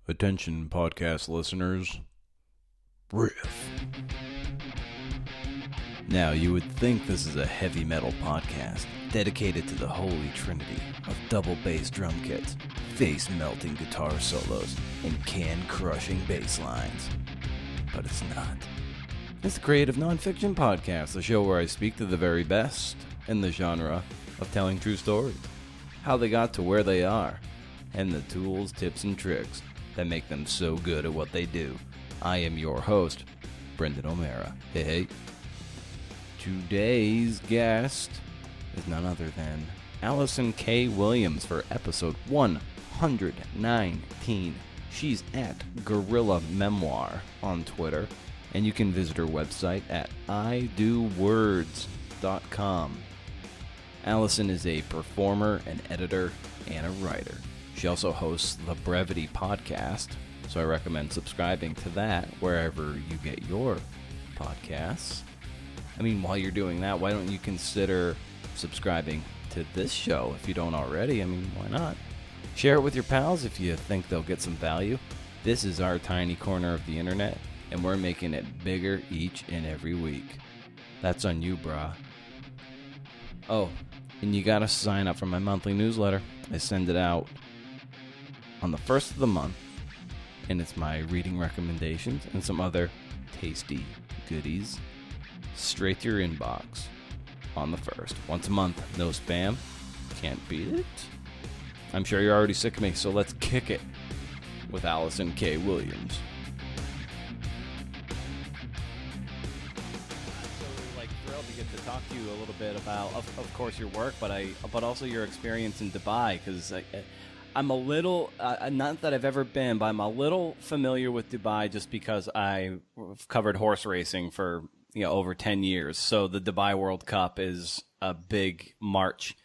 Attention, podcast listeners. Riff. Now, you would think this is a heavy metal podcast dedicated to the holy trinity of double bass drum kits, face-melting guitar solos, and can-crushing bass lines. But it's not. It's a creative nonfiction podcast, the show where I speak to the very best in the genre of telling true stories, how they got to where they are, and the tools, tips, and tricks that make them so good at what they do. I am your host, Brendan O'Mara. Hey. Today's guest is none other than Allison K. Williams for episode 119. She's at Gorilla Memoir on Twitter, and you can visit her website at idowords.com. Allison is a performer, an editor, and a writer. She also hosts the Brevity podcast, so I recommend subscribing to that wherever you get your podcasts. I mean, while you're doing that, why don't you consider subscribing to this show if you don't already? I mean, why not? Share it with your pals if you think they'll get some value. This is our tiny corner of the internet, and we're making it bigger each and every week. That's on you, brah. Oh, and you gotta sign up for my monthly newsletter. I send it out on the first of the month, and it's my reading recommendations and some other tasty goodies straight to your inbox on the first. Once a month, no spam. Can't beat it. I'm sure you're already sick of me, so let's kick it with Allison K. Williams. Thrilled to get to talk to you a little bit about, of course, your work, but also your experience in Dubai, because I'm a little, not that I've ever been, but I'm a little familiar with Dubai just because I've covered horse racing for over 10 years. So the Dubai World Cup is a big March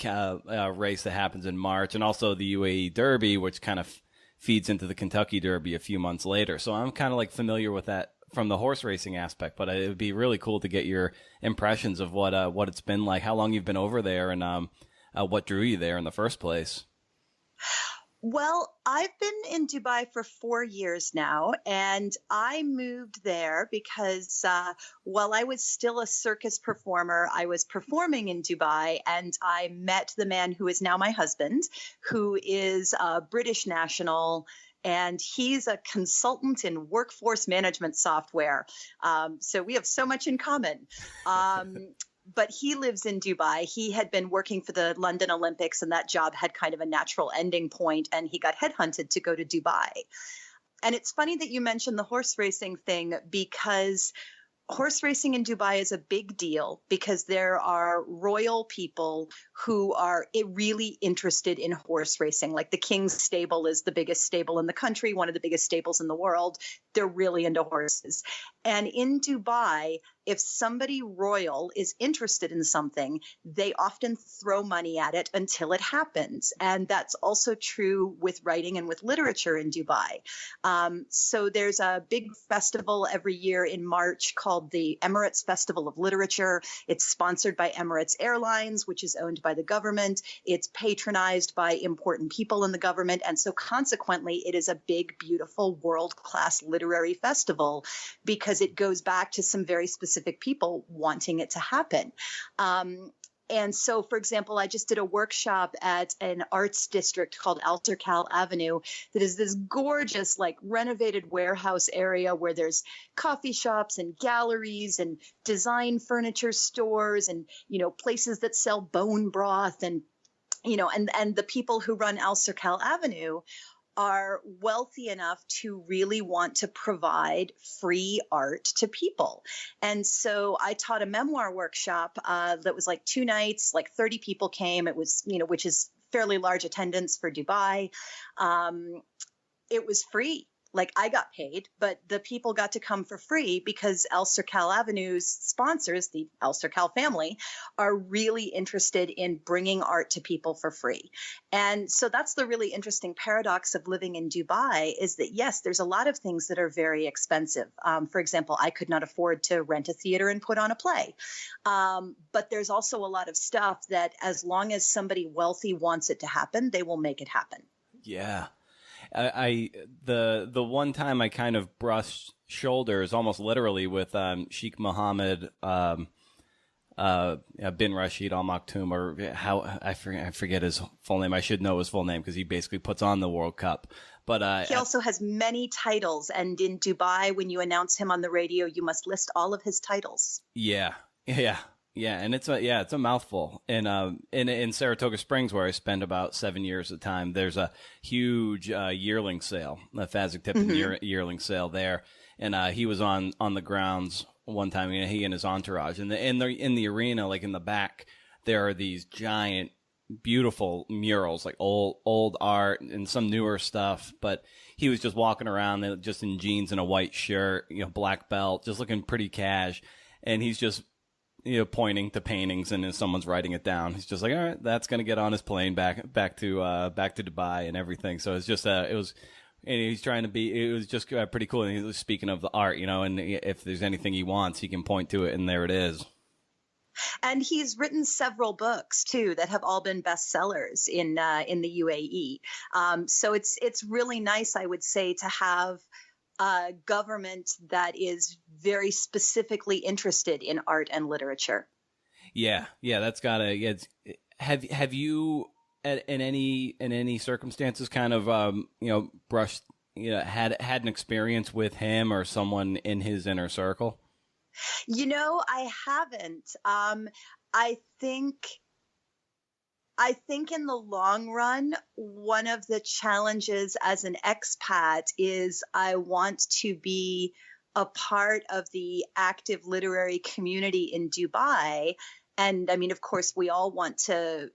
race that happens in March, and also the UAE Derby, which kind of feeds into the Kentucky Derby a few months later. So I'm kind of like familiar with that from the horse racing aspect, but it would be really cool to get your impressions of what it's been like, how long you've been over there, and what drew you there in the first place. Well, I've been in Dubai for 4 years now, and I moved there because while I was still a circus performer, I was performing in Dubai, and I met the man who is now my husband, who is a British national, and he's a consultant in workforce management software. So we have so much in common. But he lives in Dubai. He had been working for the London Olympics, and that job had kind of a natural ending point, and he got headhunted to go to Dubai. And it's funny that you mentioned the horse racing thing, because horse racing in Dubai is a big deal because there are royal people who are really interested in horse racing. Like the King's Stable is the biggest stable in the country, one of the biggest stables in the world. They're really into horses. And in Dubai, if somebody royal is interested in something, they often throw money at it until it happens. And that's also true with writing and with literature in Dubai. So there's a big festival every year in March called the Emirates Festival of Literature. It's sponsored by Emirates Airlines, which is owned by the government. It's patronized by important people in the government. And so consequently, it is a big, beautiful, world-class literary festival because it goes back to some very specific people wanting it to happen. And so, for example, I just did a workshop at an arts district called Al-Serkal Avenue that is this gorgeous, like renovated warehouse area where there's coffee shops and galleries and design furniture stores and, places that sell bone broth and the people who run Al-Serkal Avenue are wealthy enough to really want to provide free art to people. And so I taught a memoir workshop that was like 2 nights, like 30 people came. It was, which is fairly large attendance for Dubai. It was free. Like I got paid, but the people got to come for free because Al-Serkal Avenue's sponsors, the Al-Serkal family, are really interested in bringing art to people for free. And so that's the really interesting paradox of living in Dubai is that, yes, there's a lot of things that are very expensive. For example, I could not afford to rent a theater and put on a play. But there's also a lot of stuff that as long as somebody wealthy wants it to happen, they will make it happen. Yeah. The one time I kind of brushed shoulders almost literally with Sheikh Mohammed bin Rashid Al Maktoum, or how I forget his full name. I should know his full name because he basically puts on the World Cup. But he also has many titles, and in Dubai, when you announce him on the radio, you must list all of his titles. Yeah, and it's a mouthful. And in Saratoga Springs, where I spend about 7 years at a time, there's a huge yearling sale, a Fasig-Tipton yearling sale there, and he was on the grounds one time. He and his entourage, and in the arena, like in the back, there are these giant, beautiful murals, like old art and some newer stuff. But he was just walking around just in jeans and a white shirt, black belt, just looking pretty cash, and he's just pointing to paintings, and someone's writing it down. He's just like, all right, that's going to get on his plane back to Dubai and everything. So it's just and he's trying to be. It was just pretty cool. And he was speaking of the art, and if there's anything he wants, he can point to it, and there it is. And he's written several books too that have all been bestsellers in the UAE. So it's really nice, I would say, to have a government that is very specifically interested in art and literature. Yeah, that's gotta. Yeah, have you in any circumstances kind of brushed had an experience with him or someone in his inner circle? I haven't. I think in the long run, one of the challenges as an expat is I want to be a part of the active literary community in Dubai. And I mean, of course, we all want to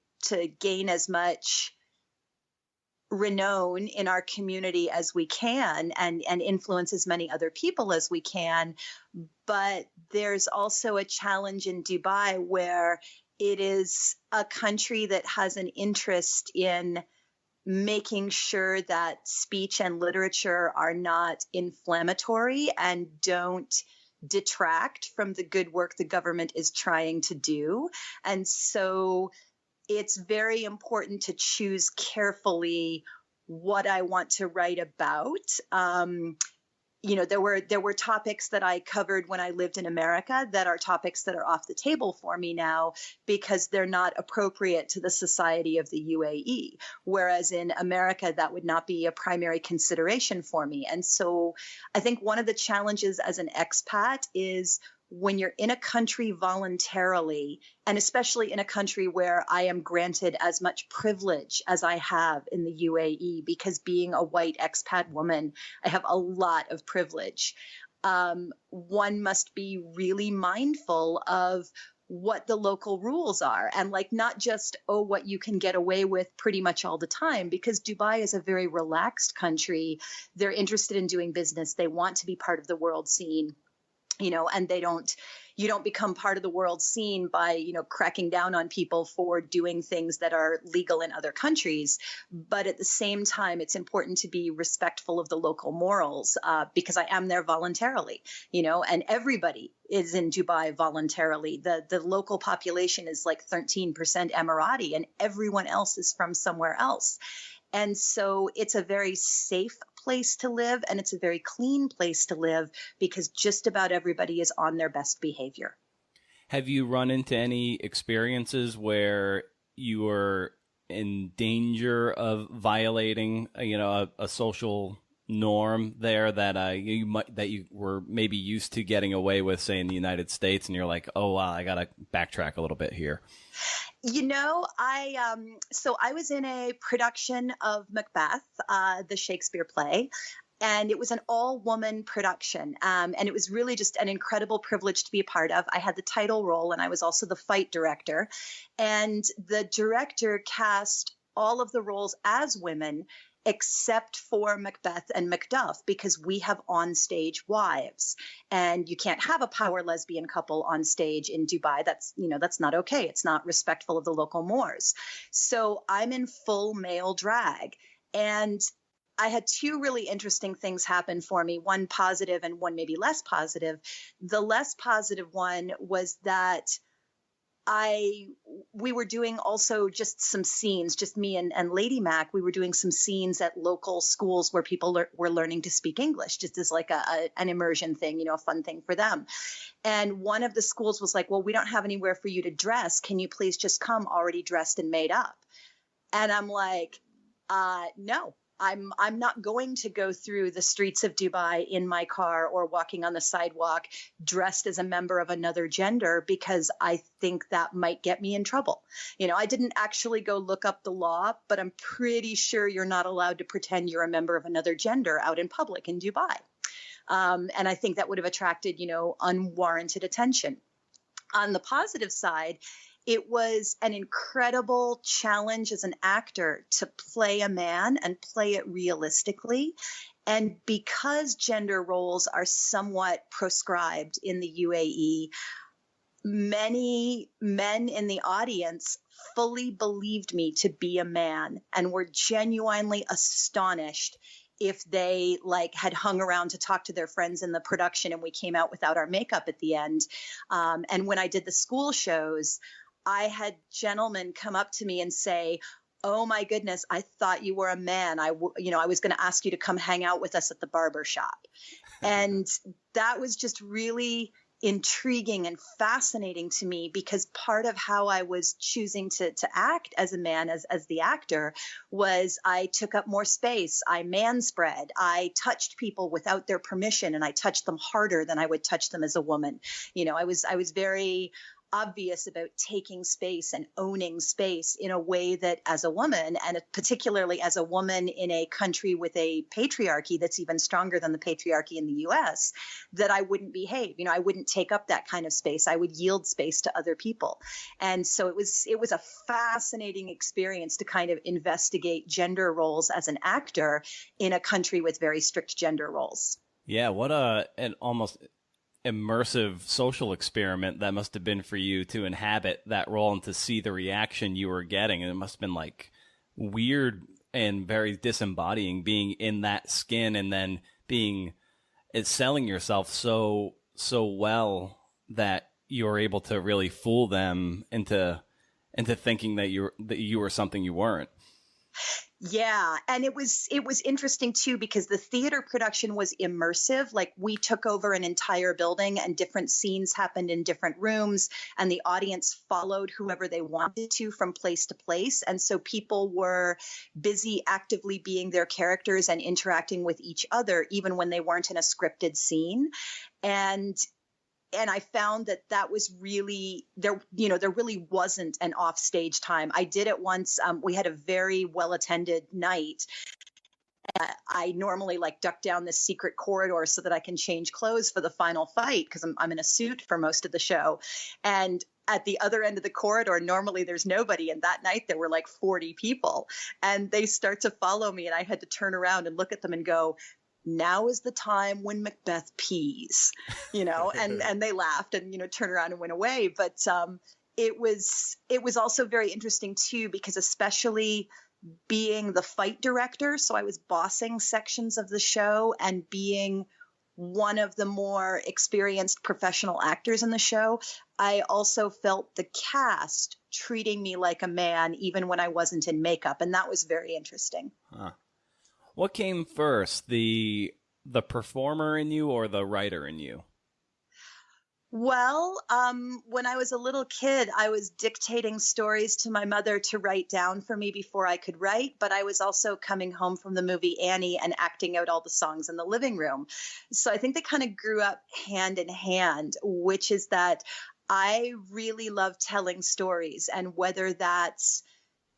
gain as much renown in our community as we can and influence as many other people as we can. But there's also a challenge in Dubai where it is a country that has an interest in making sure that speech and literature are not inflammatory and don't detract from the good work the government is trying to do. And so it's very important to choose carefully what I want to write about. There were topics that I covered when I lived in America that are topics that are off the table for me now because they're not appropriate to the society of the UAE. Whereas in America, that would not be a primary consideration for me. And so I think one of the challenges as an expat is when you're in a country voluntarily, and especially in a country where I am granted as much privilege as I have in the UAE, because being a white expat woman, I have a lot of privilege. One must be really mindful of what the local rules are and not just, what you can get away with pretty much all the time, because Dubai is a very relaxed country. They're interested in doing business. They want to be part of the world scene. And you don't become part of the world scene by, cracking down on people for doing things that are legal in other countries. But at the same time, it's important to be respectful of the local morals because I am there voluntarily, and everybody is in Dubai voluntarily. The local population is 13% Emirati, and everyone else is from somewhere else. And so it's a very safe place to live, and it's a very clean place to live because just about everybody is on their best behavior. Have you run into any experiences where you were in danger of violating, a social norm there that you were maybe used to getting away with, say, in the United States, and you're like, oh wow, I gotta backtrack a little bit here? I was in a production of Macbeth, the Shakespeare play, and it was an all-woman production. And it was really just an incredible privilege to be a part of. I had the title role, and I was also the fight director. And the director cast all of the roles as women, except for Macbeth and Macduff, because we have on-stage wives, and you can't have a power lesbian couple on stage in Dubai. That's not okay. It's not respectful of the local mores. So I'm in full male drag, and I had two really interesting things happen for me, one positive and one maybe less positive. The less positive one was that I we were doing also just some scenes, just me and Lady Mac. We were doing some scenes at local schools where people were learning to speak English, just as like an immersion thing, a fun thing for them. And one of the schools was like, well, we don't have anywhere for you to dress. Can you please just come already dressed and made up? And I'm like, no. I'm not going to go through the streets of Dubai in my car or walking on the sidewalk dressed as a member of another gender, because I think that might get me in trouble. I didn't actually go look up the law, but I'm pretty sure you're not allowed to pretend you're a member of another gender out in public in Dubai. And I think that would have attracted, unwarranted attention. On the positive side, it was an incredible challenge as an actor to play a man and play it realistically. And because gender roles are somewhat proscribed in the UAE, many men in the audience fully believed me to be a man and were genuinely astonished if they had hung around to talk to their friends in the production and we came out without our makeup at the end. And when I did the school shows, I had gentlemen come up to me and say, oh my goodness, I thought you were a man. I was going to ask you to come hang out with us at the barber shop. And that was just really intriguing and fascinating to me, because part of how I was choosing to act as a man, as the actor, was I took up more space. I manspread. I touched people without their permission, and I touched them harder than I would touch them as a woman. I was very obvious about taking space and owning space in a way that, as a woman, and particularly as a woman in a country with a patriarchy that's even stronger than the patriarchy in the US, that I wouldn't behave. I wouldn't take up that kind of space. I would yield space to other people. And so it was a fascinating experience to kind of investigate gender roles as an actor in a country with very strict gender roles. Yeah, what an almost immersive social experiment that must have been for you to inhabit that role and to see the reaction you were getting. And it must have been weird and very disembodying being in that skin, and then selling yourself so well that you were able to really fool them into thinking that you were something you weren't. Yeah. And it was interesting too, because the theater production was immersive. We took over an entire building and different scenes happened in different rooms, and the audience followed whoever they wanted to from place to place. And so people were busy actively being their characters and interacting with each other, even when they weren't in a scripted scene. And I found that was really there really wasn't an offstage time. I did it once. We had a very well attended night. I normally duck down this secret corridor so that I can change clothes for the final fight, because I'm in a suit for most of the show. And at the other end of the corridor, normally there's nobody. And that night there were 40 people, and they start to follow me. And I had to turn around and look at them and go, now is the time when Macbeth pees, and they laughed and, turned around and went away. But it was also very interesting too, because especially being the fight director, so I was bossing sections of the show and being one of the more experienced professional actors in the show, I also felt the cast treating me like a man, even when I wasn't in makeup. And that was very interesting. Huh. What came first, the performer in you or the writer in you? Well, when I was a little kid, I was dictating stories to my mother to write down for me before I could write, but I was also coming home from the movie Annie and acting out all the songs in the living room. So I think they kind of grew up hand in hand, which is that I really love telling stories, and whether that's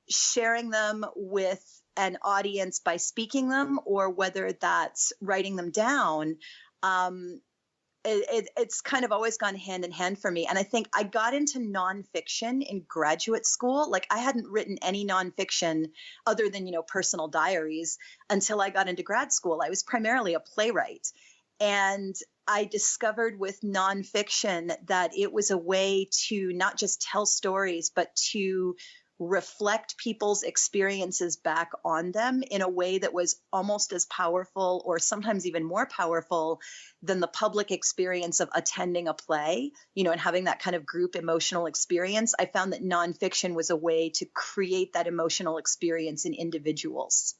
sharing them with an audience by speaking them, or whether that's writing them down, it's kind of always gone hand in hand for me. And I think I got into nonfiction in graduate school. I hadn't written any nonfiction other than, personal diaries until I got into grad school. I was primarily a playwright. And I discovered with nonfiction that it was a way to not just tell stories, but to reflect people's experiences back on them in a way that was almost as powerful, or sometimes even more powerful, than the public experience of attending a play, and having that kind of group emotional experience. I found that nonfiction was a way to create that emotional experience in individuals.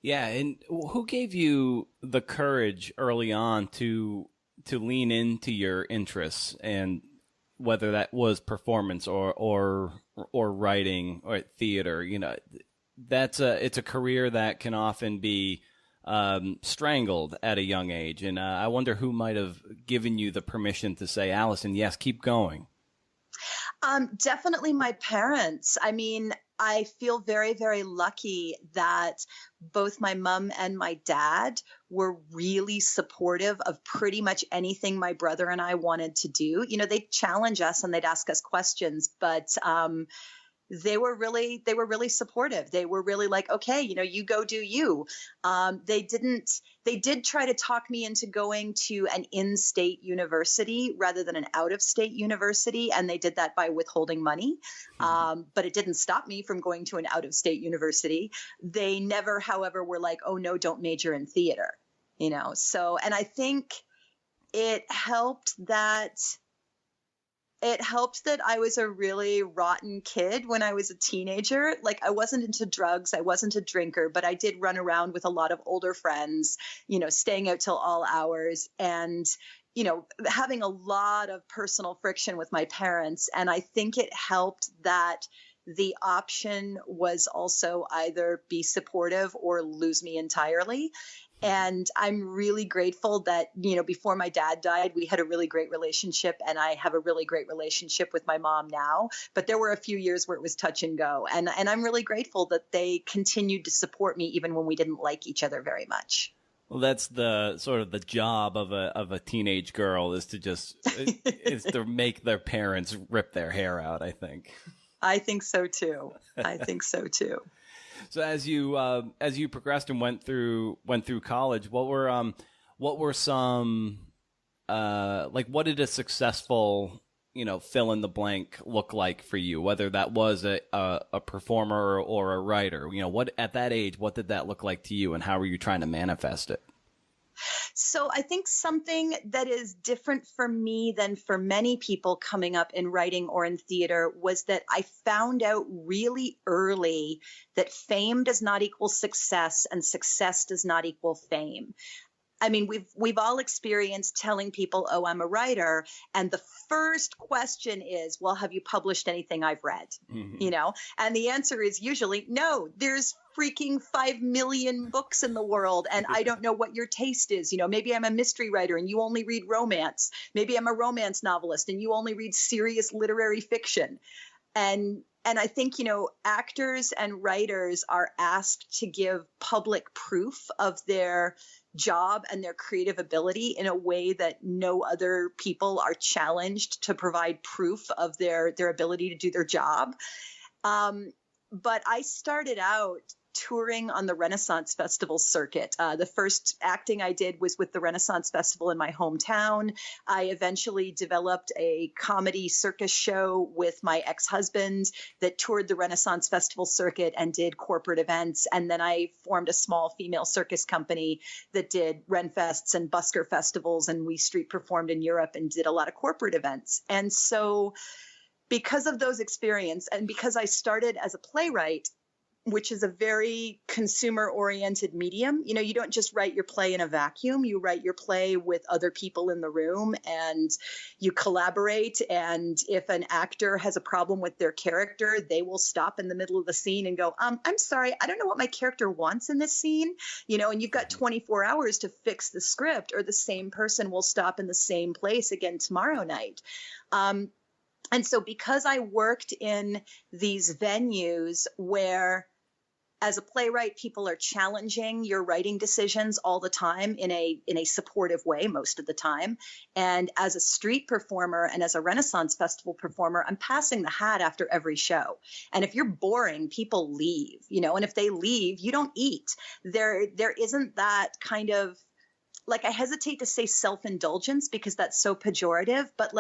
Yeah, and who gave you the courage early on to lean into your interests, and whether that was performance or writing or theater? It's a career that can often be strangled at a young age, and I wonder who might have given you the permission to say, Allison, yes, keep going. Definitely my parents. I mean, I feel very, very lucky that both my mom and my dad were really supportive of pretty much anything my brother and I wanted to do. They'd challenge us and they'd ask us questions, but they were really supportive. They were really like, okay, you go do you. They did try to talk me into going to an in-state university rather than an out-of-state university. And they did that by withholding money. But it didn't stop me from going to an out-of-state university. They never, however, were like, oh no, don't major in theater, So, and I think it helped that I was a really rotten kid when I was a teenager. Like, I wasn't into drugs. I wasn't a drinker, but I did run around with a lot of older friends, staying out till all hours and, having a lot of personal friction with my parents. And I think it helped that the option was also either be supportive or lose me entirely. And I'm really grateful that, before my dad died, we had a really great relationship, and I have a really great relationship with my mom now. But there were a few years where it was touch and go. And I'm really grateful that they continued to support me even when we didn't like each other very much. Well, that's the sort of the job of a teenage girl, is to make their parents rip their hair out, I think. I think so too. So as you progressed and went through college, what were some what did a successful fill in the blank look like for you? Whether that was a performer or a writer, what at that age, what did that look like to you, and how were you trying to manifest it? So I think something that is different for me than for many people coming up in writing or in theater was that I found out really early that fame does not equal success, and success does not equal fame. I mean, we've all experienced telling people, oh, I'm a writer. And the first question is, well, have you published anything I've read? Mm-hmm. And the answer is usually no. There's freaking 5 million books in the world, and I don't know what your taste is. Maybe I'm a mystery writer and you only read romance. Maybe I'm a romance novelist and you only read serious literary fiction. And I think, actors and writers are asked to give public proof of their job and their creative ability in a way that no other people are challenged to provide proof of their ability to do their job. But I started out touring on the Renaissance Festival circuit. The first acting I did was with the Renaissance Festival in my hometown. I eventually developed a comedy circus show with my ex-husband that toured the Renaissance Festival circuit and did corporate events. And then I formed a small female circus company that did Renfests and Busker festivals, and we street performed in Europe and did a lot of corporate events. And so because of those experiences, and because I started as a playwright, which is a very consumer-oriented medium. You don't just write your play in a vacuum. You write your play with other people in the room, and you collaborate. And if an actor has a problem with their character, they will stop in the middle of the scene and go, I'm sorry, I don't know what my character wants in this scene. And you've got 24 hours to fix the script, or the same person will stop in the same place again tomorrow night. And so because I worked in these venues where, as a playwright, people are challenging your writing decisions all the time in a supportive way, most of the time. And as a street performer and as a Renaissance Festival performer, I'm passing the hat after every show. And if you're boring, people leave, and if they leave, you don't eat. There isn't that kind of, I hesitate to say self-indulgence because that's so pejorative, but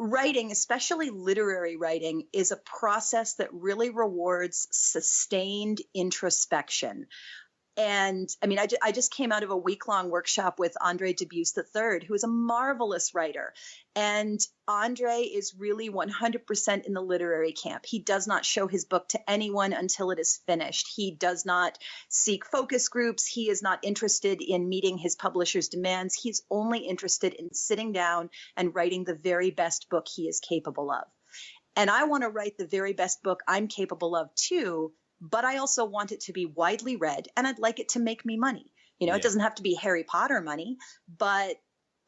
Writing, especially literary writing, is a process that really rewards sustained introspection. And I mean, I just came out of a week-long workshop with Andre Dubus III, who is a marvelous writer. And Andre is really 100% in the literary camp. He does not show his book to anyone until it is finished. He does not seek focus groups. He is not interested in meeting his publisher's demands. He's only interested in sitting down and writing the very best book he is capable of. And I want to write the very best book I'm capable of too, but I also want it to be widely read, and I'd like it to make me money. It doesn't have to be Harry Potter money, but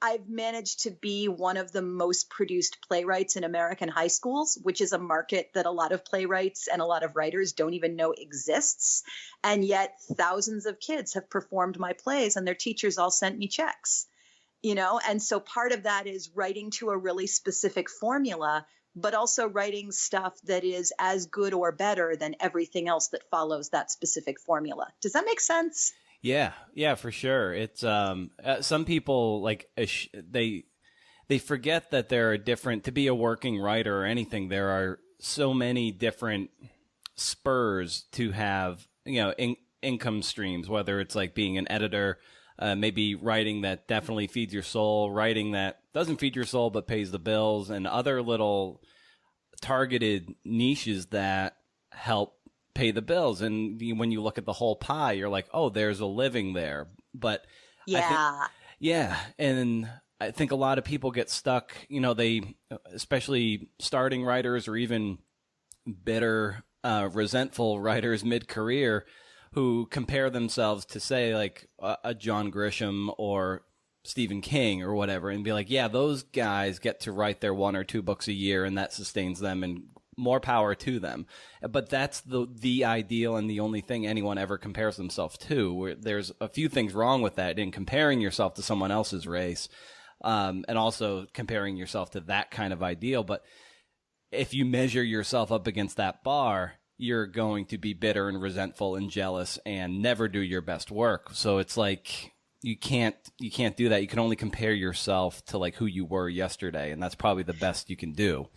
I've managed to be one of the most produced playwrights in American high schools, which is a market that a lot of playwrights and a lot of writers don't even know exists. And yet thousands of kids have performed my plays and their teachers all sent me checks, and so part of that is writing to a really specific formula, but also writing stuff that is as good or better than everything else that follows that specific formula. Does that make sense? Yeah, for sure. It's some people they forget that there are different, to be a working writer or anything, there are so many different spurs to have, income streams, whether it's like being an editor, maybe writing that definitely feeds your soul, writing that doesn't feed your soul but pays the bills, and other little targeted niches that help pay the bills. And when you look at the whole pie, you're like, oh, there's a living there. But and I think a lot of people get stuck, they, especially starting writers or even bitter, resentful writers mid-career, who compare themselves to, say, like a John Grisham or Stephen King or whatever, and be like, yeah, those guys get to write their 1 or 2 books a year and that sustains them, and more power to them. But that's the ideal and the only thing anyone ever compares themselves to. Where there's a few things wrong with that in comparing yourself to someone else's race, and also comparing yourself to that kind of ideal. But if you measure yourself up against that bar, you're going to be bitter and resentful and jealous and never do your best work. So it's like, you can't do that. You can only compare yourself to like who you were yesterday, and that's probably the best you can do.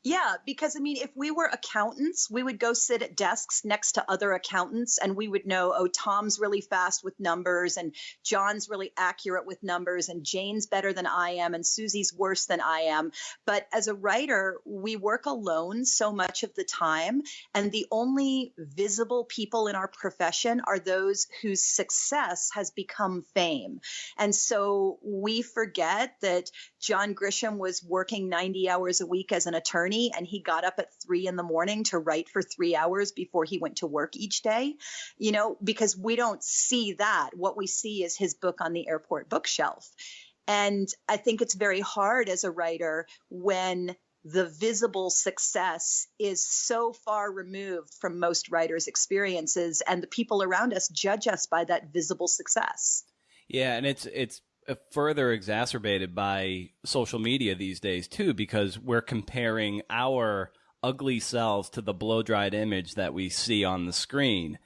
Yeah, because I mean, if we were accountants, we would go sit at desks next to other accountants and we would know, oh, Tom's really fast with numbers and John's really accurate with numbers and Jane's better than I am and Susie's worse than I am. But as a writer, we work alone so much of the time. And the only visible people in our profession are those whose success has become fame. And so we forget that John Grisham was working 90 hours a week as an attorney, and he got up at 3 a.m. to write for 3 hours before he went to work each day, because we don't see that. What we see is his book on the airport bookshelf. And I think it's very hard as a writer when the visible success is so far removed from most writers' experiences, and the people around us judge us by that visible success. Yeah, and it's further exacerbated by social media these days too, because we're comparing our ugly selves to the blow-dried image that we see on the screen,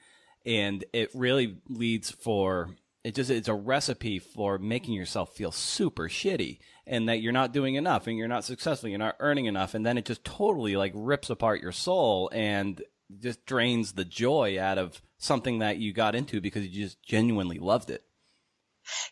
and it really it's a recipe for making yourself feel super shitty and that you're not doing enough and you're not successful, you're not earning enough, and then it just totally like rips apart your soul and just drains the joy out of something that you got into because you just genuinely loved it.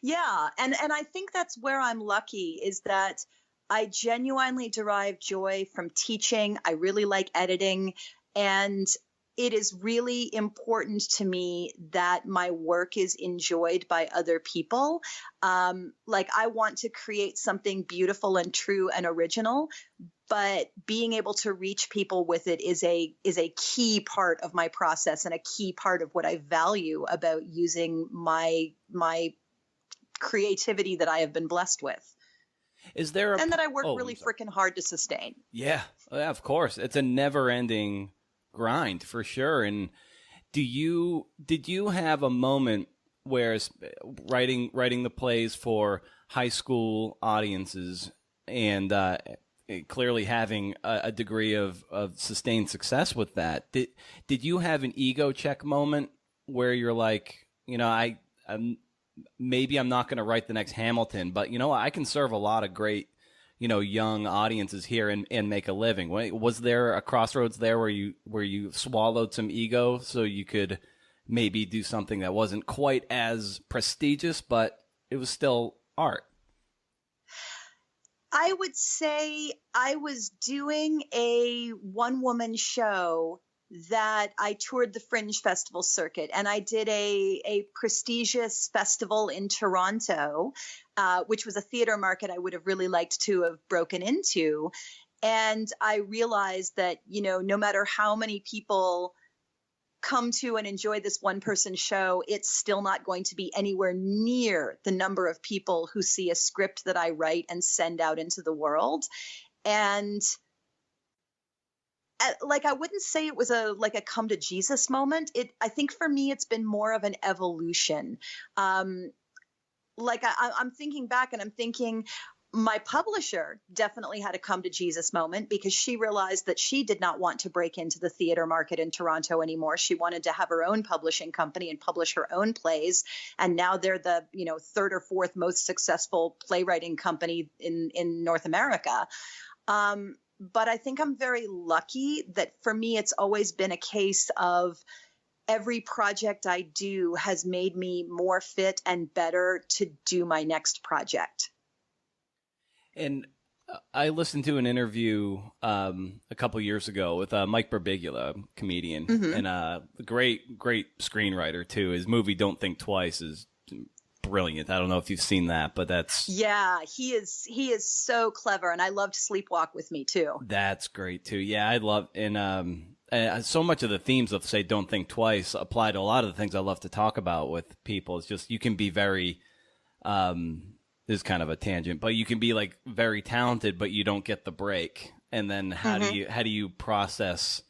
Yeah. And I think that's where I'm lucky, is that I genuinely derive joy from teaching. I really like editing, and it is really important to me that my work is enjoyed by other people. I want to create something beautiful and true and original, but being able to reach people with it is a key part of my process and a key part of what I value about using my creativity that I have been blessed with. Is there and that I work really freaking hard to sustain. Yeah, of course. It's a never-ending grind for sure. And did you have a moment where writing the plays for high school audiences and clearly having a degree of sustained success with that, did you have an ego check moment where you're like, maybe I'm not going to write the next Hamilton, but I can serve a lot of great, young audiences here and make a living. Was there a crossroads there where you swallowed some ego so you could maybe do something that wasn't quite as prestigious, but it was still art? I would say I was doing a one-woman show that I toured the Fringe Festival circuit, and I did a prestigious festival in Toronto, which was a theater market I would have really liked to have broken into. And I realized that, no matter how many people come to and enjoy this one-person show, it's still not going to be anywhere near the number of people who see a script that I write and send out into the world. And I wouldn't say it was a come to Jesus moment. I think for me, it's been more of an evolution. I'm thinking back and I'm thinking my publisher definitely had a come to Jesus moment because she realized that she did not want to break into the theater market in Toronto anymore. She wanted to have her own publishing company and publish her own plays. And now they're the, third or fourth most successful playwriting company in North America. But I think I'm very lucky that for me, it's always been a case of every project I do has made me more fit and better to do my next project. And I listened to an interview a couple years ago with Mike Birbiglia, comedian, and a great screenwriter too. His movie "Don't Think Twice" is brilliant. I don't know if you've seen that, but he is so clever, and I loved Sleepwalk with Me too. That's great too. Yeah, I love and so much of the themes of say "Don't Think Twice" apply to a lot of the things I love to talk about with people. It's just you can be very this is kind of a tangent, but you can be like very talented, but you don't get the break. And then how do you process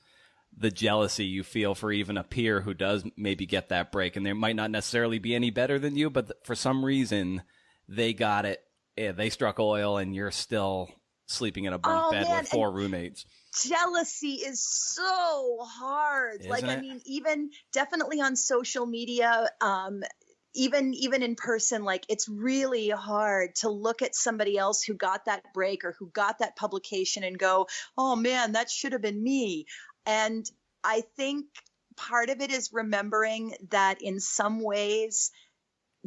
the jealousy you feel for even a peer who does maybe get that break? And they might not necessarily be any better than you, but for some reason they got it. Yeah, they struck oil and you're still sleeping in a bunk bed with 4 roommates. Jealousy is so hard. Isn't it? I mean, even definitely on social media, even in person, it's really hard to look at somebody else who got that break or who got that publication and go, oh man, that should have been me. And I think part of it is remembering that in some ways,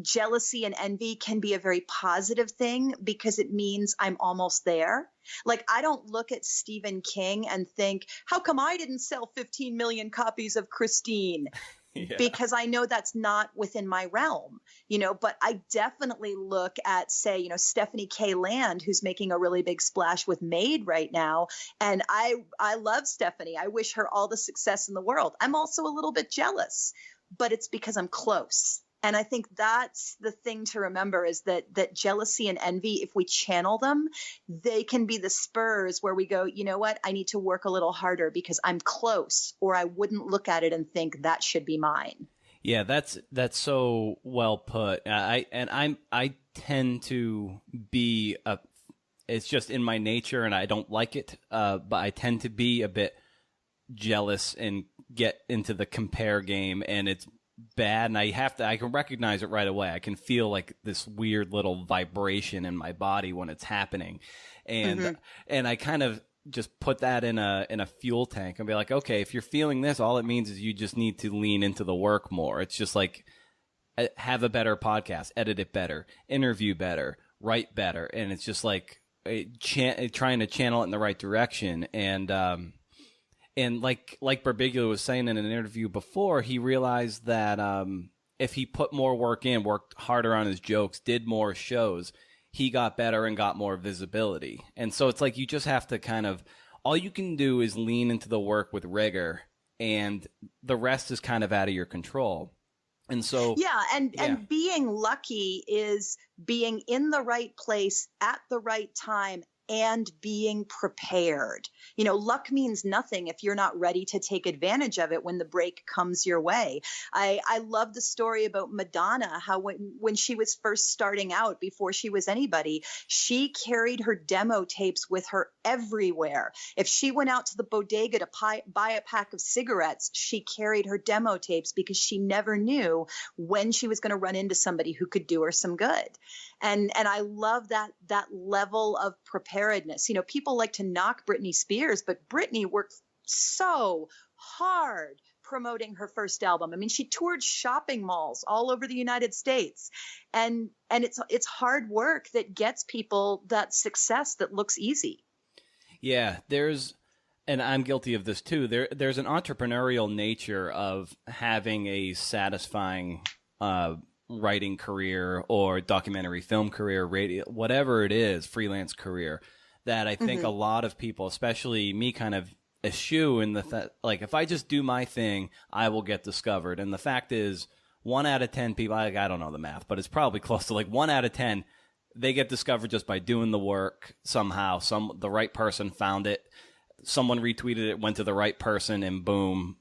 jealousy and envy can be a very positive thing because it means I'm almost there. I don't look at Stephen King and think, how come I didn't sell 15 million copies of Christine? Yeah. Because I know that's not within my realm, but I definitely look at, say, Stephanie K. Land, who's making a really big splash with Made right now. And I love Stephanie. I wish her all the success in the world. I'm also a little bit jealous, but it's because I'm close. And I think that's the thing to remember is that jealousy and envy, if we channel them, they can be the spurs where we go, you know what, I need to work a little harder because I'm close, or I wouldn't look at it and think that should be mine. Yeah, that's so well put. I tend to be it's just in my nature and I don't like it, but I tend to be a bit jealous and get into the compare game, and it's bad, and I can recognize it right away. I can feel like this weird little vibration in my body when it's happening, and I kind of just put that in a fuel tank and be like, okay, if you're feeling this, all it means is you just need to lean into the work more. It's just like have a better podcast, edit it better, interview better, write better, and it's just like trying to channel it in the right direction. And like Birbiglia was saying in an interview before, he realized that if he put more work in, worked harder on his jokes, did more shows, he got better and got more visibility. And so it's like you just have to kind of – all you can do is lean into the work with rigor, and the rest is kind of out of your control. And so – and being lucky is being in the right place at the right time and being prepared. Luck means nothing if you're not ready to take advantage of it when the break comes your way. I love the story about Madonna, how when she was first starting out, before she was anybody, she carried her demo tapes with her everywhere. If she went out to the bodega to buy a pack of cigarettes, she carried her demo tapes because she never knew when she was going to run into somebody who could do her some good. And I love that level of preparedness preparedness. You know, people like to knock Britney Spears, but Britney worked so hard promoting her first album. I mean, she toured shopping malls all over the United States. And it's hard work that gets people that success that looks easy. Yeah, and I'm guilty of this too. There's an entrepreneurial nature of having a satisfying writing career or documentary film career, radio, whatever it is, freelance career, that I think a lot of people, especially me, kind of eschew in like, if I just do my thing, I will get discovered. And the fact is, 1 out of 10 people, I don't know the math, but it's probably close to like 1 out of 10, they get discovered just by doing the work somehow. The right person found it, someone retweeted it, went to the right person, and boom,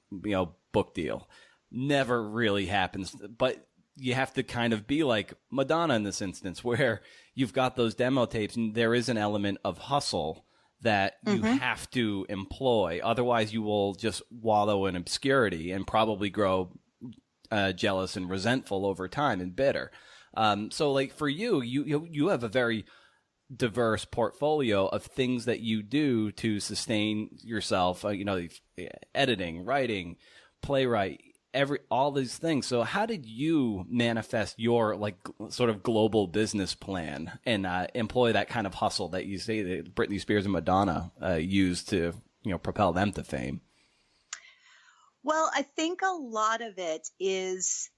book deal. Never really happens. But you have to kind of be like Madonna in this instance, where you've got those demo tapes and there is an element of hustle that you have to employ. Otherwise, you will just wallow in obscurity and probably grow jealous and resentful over time and bitter. So like for you have a very diverse portfolio of things that you do to sustain yourself, editing, writing, playwright, all these things. So how did you manifest your like sort of global business plan and employ that kind of hustle that you say that Britney Spears and Madonna used to, propel them to fame? Well, I think a lot of it is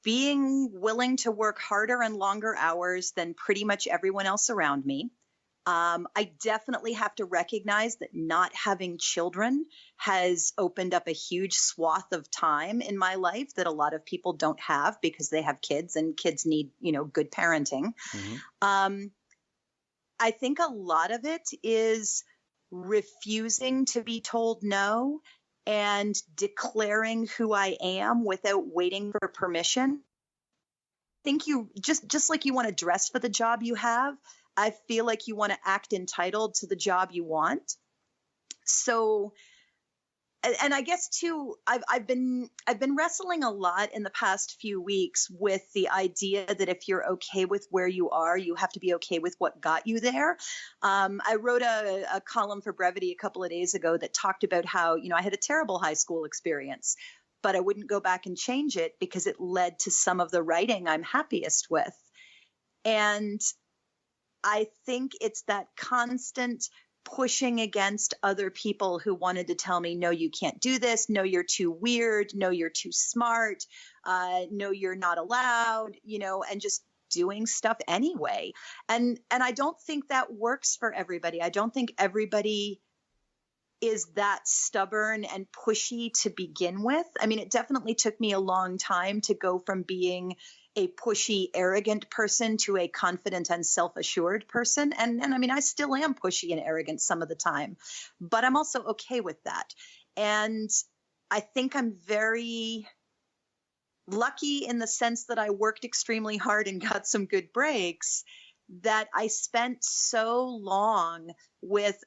being willing to work harder and longer hours than pretty much everyone else around me. I definitely have to recognize that not having children has opened up a huge swath of time in my life that a lot of people don't have because they have kids and kids need, good parenting. I think a lot of it is refusing to be told no and declaring who I am without waiting for permission. I think you just like you want to dress for the job you have, I feel like you want to act entitled to the job you want. So, and I guess too, I've been wrestling a lot in the past few weeks with the idea that if you're okay with where you are, you have to be okay with what got you there. I wrote a column for Brevity a couple of days ago that talked about how, I had a terrible high school experience, but I wouldn't go back and change it because it led to some of the writing I'm happiest with. And I think it's that constant pushing against other people who wanted to tell me, no, you can't do this. No, you're too weird. No, you're too smart. No, you're not allowed, and just doing stuff anyway. And I don't think that works for everybody. I don't think everybody is that stubborn and pushy to begin with. I mean, it definitely took me a long time to go from being a pushy, arrogant person to a confident and self-assured person. And I mean, I still am pushy and arrogant some of the time, but I'm also okay with that. And I think I'm very lucky in the sense that I worked extremely hard and got some good breaks, that I spent so long with,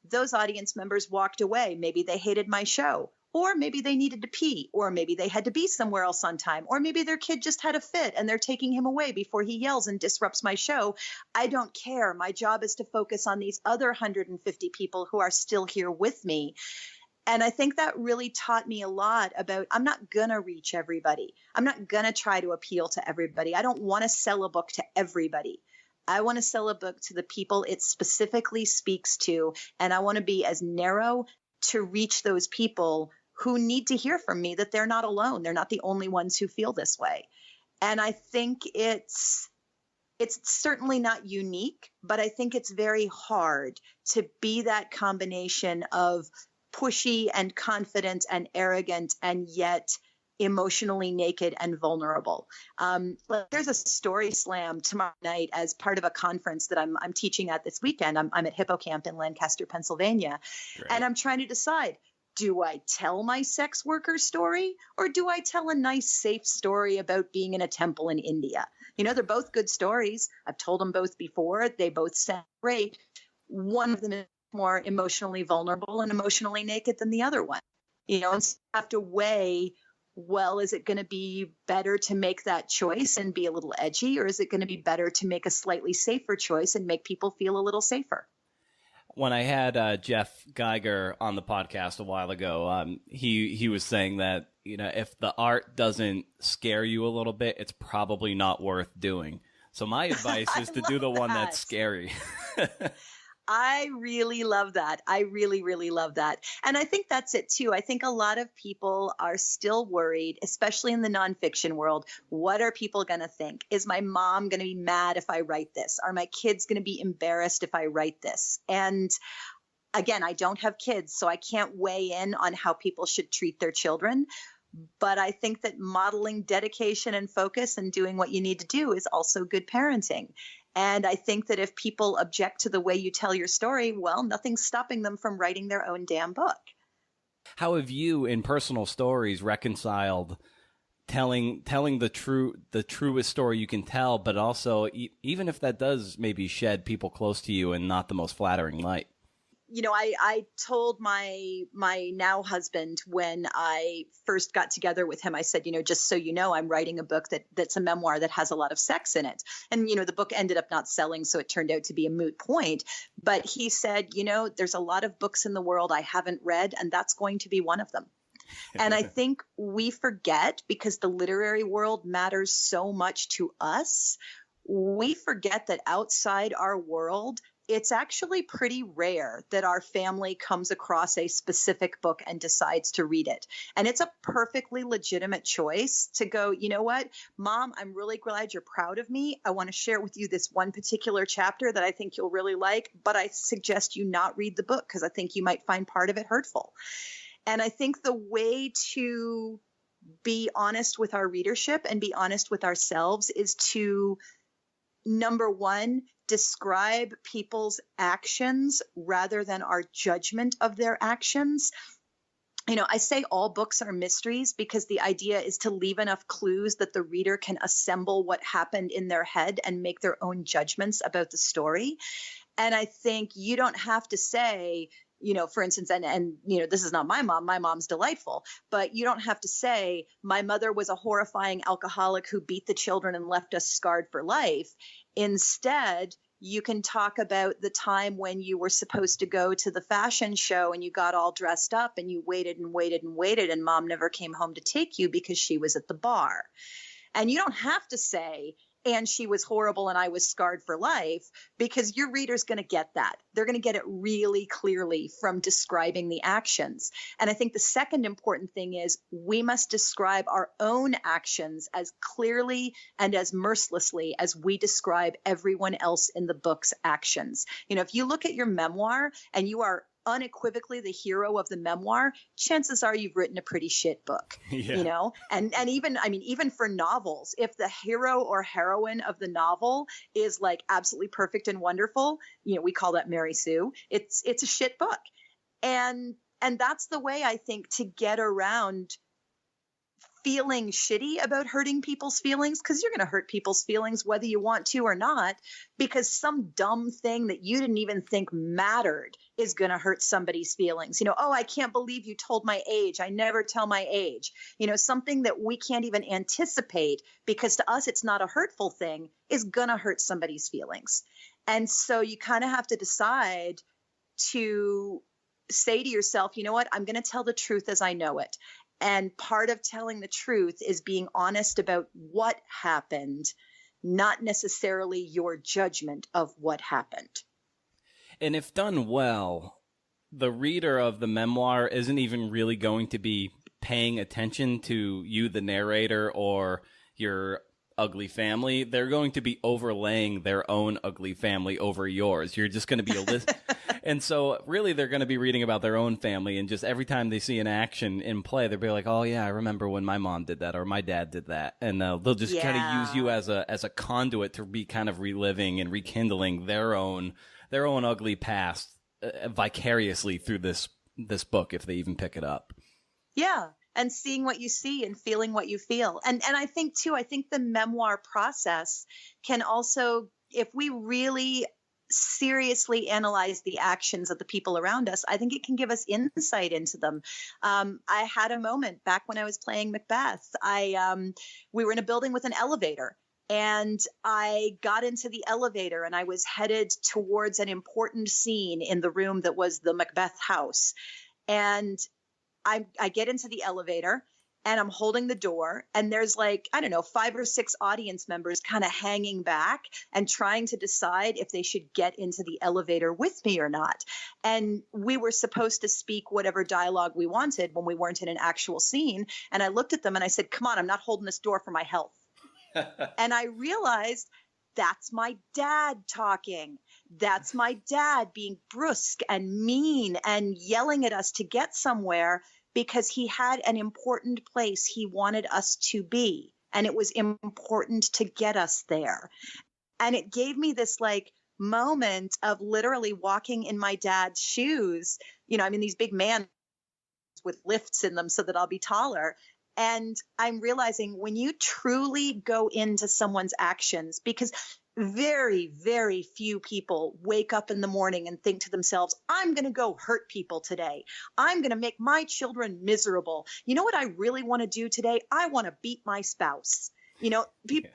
those audience members walked away. Maybe they hated my show. Or maybe they needed to pee, or maybe they had to be somewhere else on time, or maybe their kid just had a fit and they're taking him away before he yells and disrupts my show. I don't care. My job is to focus on these other 150 people who are still here with me. And I think that really taught me a lot about, I'm not going to reach everybody. I'm not going to try to appeal to everybody. I don't want to sell a book to everybody. I want to sell a book to the people it specifically speaks to. And I want to be as narrow to reach those people who need to hear from me that they're not alone. They're not the only ones who feel this way. And I think it's certainly not unique, but I think it's very hard to be that combination of pushy and confident and arrogant and yet emotionally naked and vulnerable. There's a story slam tomorrow night as part of a conference that I'm teaching at this weekend. I'm at Hippocamp in Lancaster, Pennsylvania. Great. And I'm trying to decide, do I tell my sex worker story or do I tell a nice, safe story about being in a temple in India? They're both good stories. I've told them both before. They both sound great. One of them is more emotionally vulnerable and emotionally naked than the other one. And so you have to weigh well, is it going to be better to make that choice and be a little edgy, or is it going to be better to make a slightly safer choice and make people feel a little safer? When I had Jeff Geiger on the podcast a while ago, he was saying that, if the art doesn't scare you a little bit, it's probably not worth doing. So my advice is to do the one that's scary. I really love that. I really, really love that. And I think that's it too. I think a lot of people are still worried, especially in the nonfiction world. What are people going to think? Is my mom going to be mad if I write this? Are my kids going to be embarrassed if I write this? And again, I don't have kids, so I can't weigh in on how people should treat their children. But I think that modeling dedication and focus and doing what you need to do is also good parenting. And I think that if people object to the way you tell your story, well, nothing's stopping them from writing their own damn book. How have you, in personal stories, reconciled telling the truest story you can tell, but also even if that does maybe shed people close to you in not the most flattering light? I told my now husband when I first got together with him, I said, just so you know, I'm writing a book that's a memoir that has a lot of sex in it. And, the book ended up not selling, so it turned out to be a moot point. But he said, there's a lot of books in the world I haven't read, and that's going to be one of them. And I think we forget, because the literary world matters so much to us, we forget that outside our world, it's actually pretty rare that our family comes across a specific book and decides to read it. And it's a perfectly legitimate choice to go, you know what, Mom, I'm really glad you're proud of me. I want to share with you this one particular chapter that I think you'll really like, but I suggest you not read the book because I think you might find part of it hurtful. And I think the way to be honest with our readership and be honest with ourselves is to, number one, describe people's actions rather than our judgment of their actions. I say all books are mysteries because the idea is to leave enough clues that the reader can assemble what happened in their head and make their own judgments about the story. And I think you don't have to say, for instance, and this is not my mom. My mom's delightful, but you don't have to say my mother was a horrifying alcoholic who beat the children and left us scarred for life. Instead, you can talk about the time when you were supposed to go to the fashion show and you got all dressed up and you waited and waited and waited and Mom never came home to take you because she was at the bar. And you don't have to say, and she was horrible and I was scarred for life, because your reader's going to get that. They're going to get it really clearly from describing the actions. And I think the second important thing is we must describe our own actions as clearly and as mercilessly as we describe everyone else in the book's actions. If you look at your memoir and you are unequivocally the hero of the memoir, chances are you've written a pretty shit book. Yeah. And even for novels, if the hero or heroine of the novel is like absolutely perfect and wonderful, we call that Mary Sue. It's a shit book. And that's the way I think to get around feeling shitty about hurting people's feelings, because you're going to hurt people's feelings whether you want to or not, because some dumb thing that you didn't even think mattered is going to hurt somebody's feelings. Oh, I can't believe you told my age. I never tell my age. Something that we can't even anticipate because to us it's not a hurtful thing is going to hurt somebody's feelings. And so you kind of have to decide to say to yourself, you know what, I'm going to tell the truth as I know it. And part of telling the truth is being honest about what happened, not necessarily your judgment of what happened. And if done well, the reader of the memoir isn't even really going to be paying attention to you, the narrator, or your ugly family. They're going to be overlaying their own ugly family over yours. You're just going to be a list. And so really they're going to be reading about their own family, and just every time they see an action in play, they'll be like, oh yeah, I remember when my mom did that or my dad did that. And they'll just kind of use you as a conduit to be kind of reliving and rekindling their own ugly past vicariously through this book, if they even pick it up. Yeah. And seeing what you see and feeling what you feel. And I think too, the memoir process can also, if we really seriously analyze the actions of the people around us, I think it can give us insight into them. I had a moment back when I was playing Macbeth. We were in a building with an elevator, and I got into the elevator and I was headed towards an important scene in the room that was the Macbeth house. And I get into the elevator and I'm holding the door, and there's like, I don't know, 5 or 6 audience members kind of hanging back and trying to decide if they should get into the elevator with me or not. And we were supposed to speak whatever dialogue we wanted when we weren't in an actual scene. And I looked at them and I said, come on, I'm not holding this door for my health. And I realized that's my dad talking. That's my dad being brusque and mean and yelling at us to get somewhere because he had an important place he wanted us to be. And it was important to get us there. And it gave me this like moment of literally walking in my dad's shoes. You know, I mean, these big mans with lifts in them so that I'll be taller. And I'm realizing when you truly go into someone's actions, because very, very few people wake up in the morning and think to themselves, I'm going to go hurt people today. I'm going to make my children miserable. You know what I really want to do today? I want to beat my spouse. You know,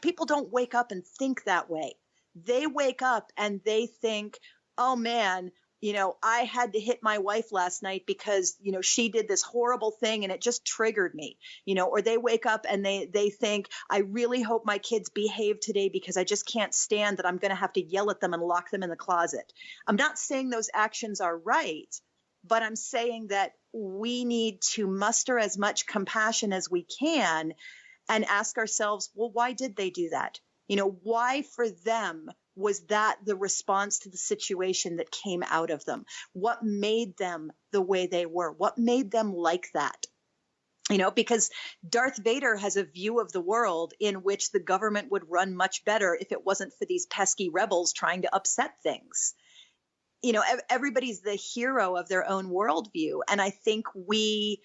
people don't wake up and think that way. They wake up and they think, oh man, you know, I had to hit my wife last night because, you know, she did this horrible thing and it just triggered me, you know, or they wake up and they think, I really hope my kids behave today because I just can't stand that I'm going to have to yell at them and lock them in the closet. I'm not saying those actions are right, but I'm saying that we need to muster as much compassion as we can and ask ourselves, well, why did they do that? You know, why for them was that the response to the situation that came out of them? What made them the way they were? What made them like that? You know, because Darth Vader has a view of the world in which the government would run much better if it wasn't for these pesky rebels trying to upset things. You know, everybody's the hero of their own worldview. And I think we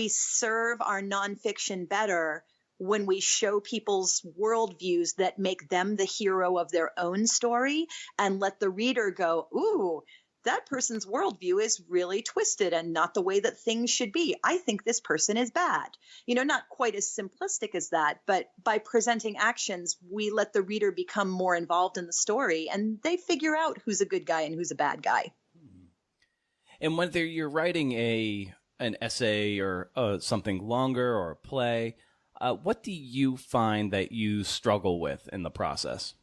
serve our nonfiction better when we show people's worldviews that make them the hero of their own story and let the reader go, ooh, that person's worldview is really twisted and not the way that things should be. I think this person is bad. You know, not quite as simplistic as that, but by presenting actions, we let the reader become more involved in the story and they figure out who's a good guy and who's a bad guy. And whether you're writing an essay or something longer or a play, what do you find that you struggle with in the process?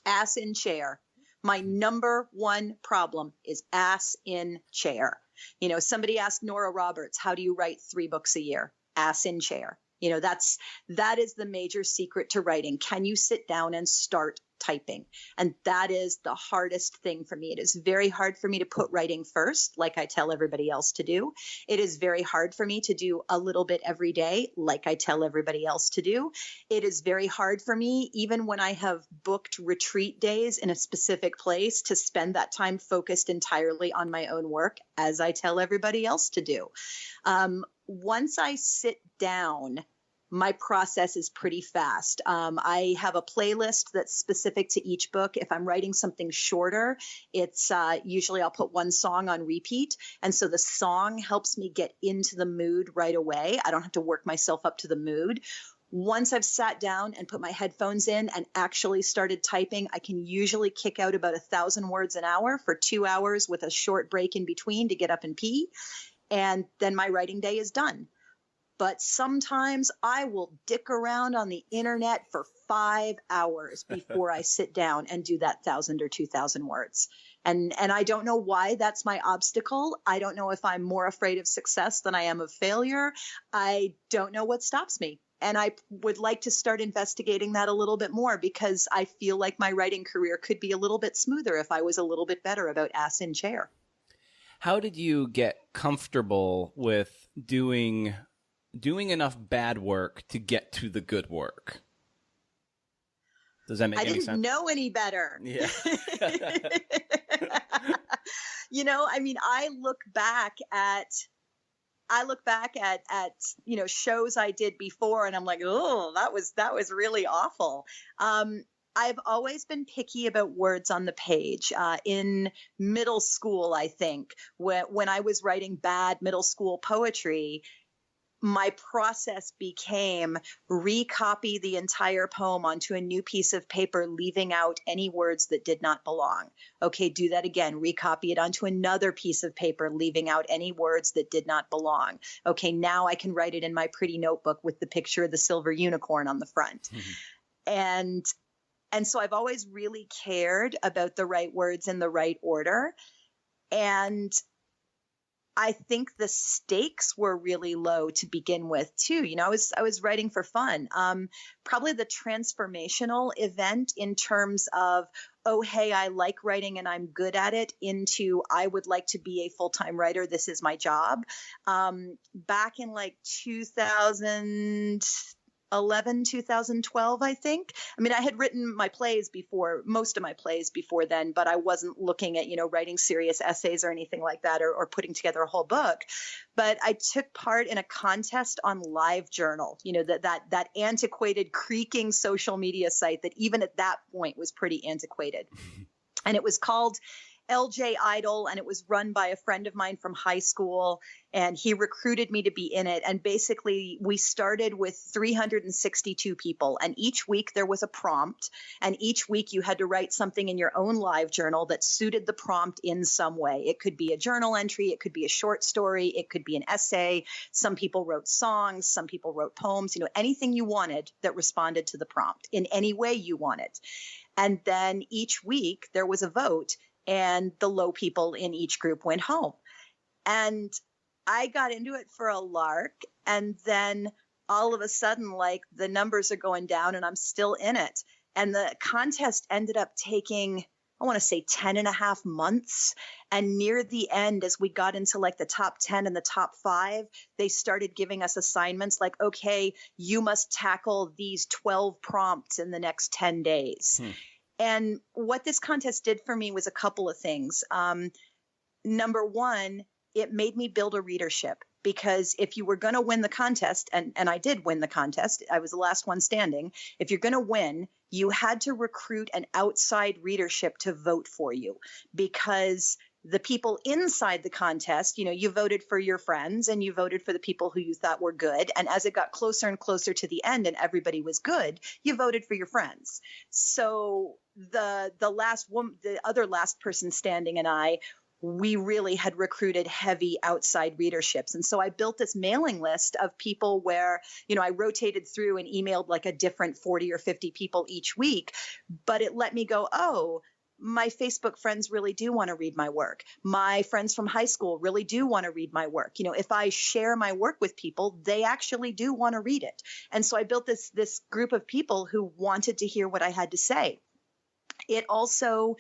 Ass in chair. My number one problem is ass in chair. You know, somebody asked Nora Roberts, how do you write 3 books a year? Ass in chair. You know, that is the major secret to writing. Can you sit down and start typing? And that is the hardest thing for me. It is very hard for me to put writing first, like I tell everybody else to do. It is very hard for me to do a little bit every day, like I tell everybody else to do. It is very hard for me, even when I have booked retreat days in a specific place, to spend that time focused entirely on my own work, as I tell everybody else to do. Once I sit down, my process is pretty fast. I have a playlist that's specific to each book. If I'm writing something shorter, it's usually I'll put one song on repeat. And so the song helps me get into the mood right away. I don't have to work myself up to the mood. Once I've sat down and put my headphones in and actually started typing, I can usually kick out about 1,000 words an hour for 2 hours with a short break in between to get up and pee. And then my writing day is done. But sometimes I will dick around on the internet for 5 hours before I sit down and do that 1,000 or 2,000 words. And I don't know why that's my obstacle. I don't know if I'm more afraid of success than I am of failure. I don't know what stops me. And I would like to start investigating that a little bit more because I feel like my writing career could be a little bit smoother if I was a little bit better about ass in chair. How did you get comfortable with doing enough bad work to get to the good work? Does that make any sense? I didn't know any better. Yeah. You know, I mean, I look back at shows I did before and I'm like, oh, that was really awful. I've always been picky about words on the page. In middle school, I think, when I was writing bad middle school poetry, my process became recopy the entire poem onto a new piece of paper, leaving out any words that did not belong. Okay, do that again. Recopy it onto another piece of paper, leaving out any words that did not belong. Okay, now I can write it in my pretty notebook with the picture of the silver unicorn on the front. And so I've always really cared about the right words in the right order. And I think the stakes were really low to begin with too. You know, I was writing for fun. Probably the transformational event in terms of, oh, hey, I like writing and I'm good at it, into I would like to be a full-time writer. This is my job. Back in like 2012, I think. I mean, I had written my plays before, most of my plays before then, but I wasn't looking at, writing serious essays or anything like that, or putting together a whole book. But I took part in a contest on LiveJournal, that antiquated, creaking social media site that even at that point was pretty antiquated. And it was called LJ Idol, and it was run by a friend of mine from high school, and he recruited me to be in it. And basically we started with 362 people, and each week there was a prompt, and each week you had to write something in your own LiveJournal that suited the prompt in some way. It could be a journal entry, it could be a short story, it could be an essay. Some people wrote songs, some people wrote poems, anything you wanted that responded to the prompt in any way you wanted. And then each week there was a vote, and the low people in each group went home. And I got into it for a lark. And then all of a sudden, like, the numbers are going down and I'm still in it. And the contest ended up taking, I want to say 10 and a half months. And near the end, as we got into like the top 10 and the top 5, they started giving us assignments like, okay, you must tackle these 12 prompts in the next 10 days. And what this contest did for me was a couple of things. Number one, it made me build a readership, because if you were going to win the contest, and I did win the contest, I was the last one standing. If you're going to win, you had to recruit an outside readership to vote for you, because the people inside the contest, you voted for your friends and you voted for the people who you thought were good. And as it got closer and closer to the end and everybody was good, you voted for your friends. So the other last person standing and I, we really had recruited heavy outside readerships. And so I built this mailing list of people where, I rotated through and emailed like a different 40 or 50 people each week, but it let me go, oh, my Facebook friends really do want to read my work. My friends from high school really do want to read my work. If I share my work with people, they actually do want to read it. And so I built this group of people who wanted to hear what I had to say. It also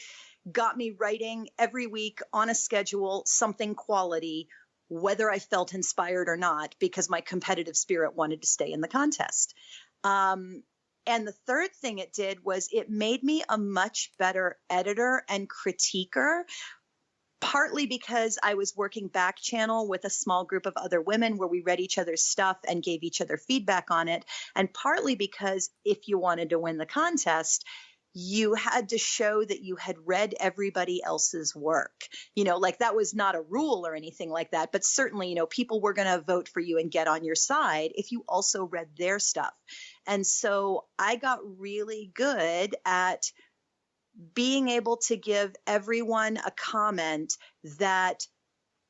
got me writing every week on a schedule, something quality, whether I felt inspired or not, because my competitive spirit wanted to stay in the contest. And the third thing it did was it made me a much better editor and critiquer, partly because I was working back channel with a small group of other women where we read each other's stuff and gave each other feedback on it. And partly because if you wanted to win the contest, you had to show that you had read everybody else's work. Like that was not a rule or anything like that, but certainly, people were going to vote for you and get on your side if you also read their stuff. And so I got really good at being able to give everyone a comment that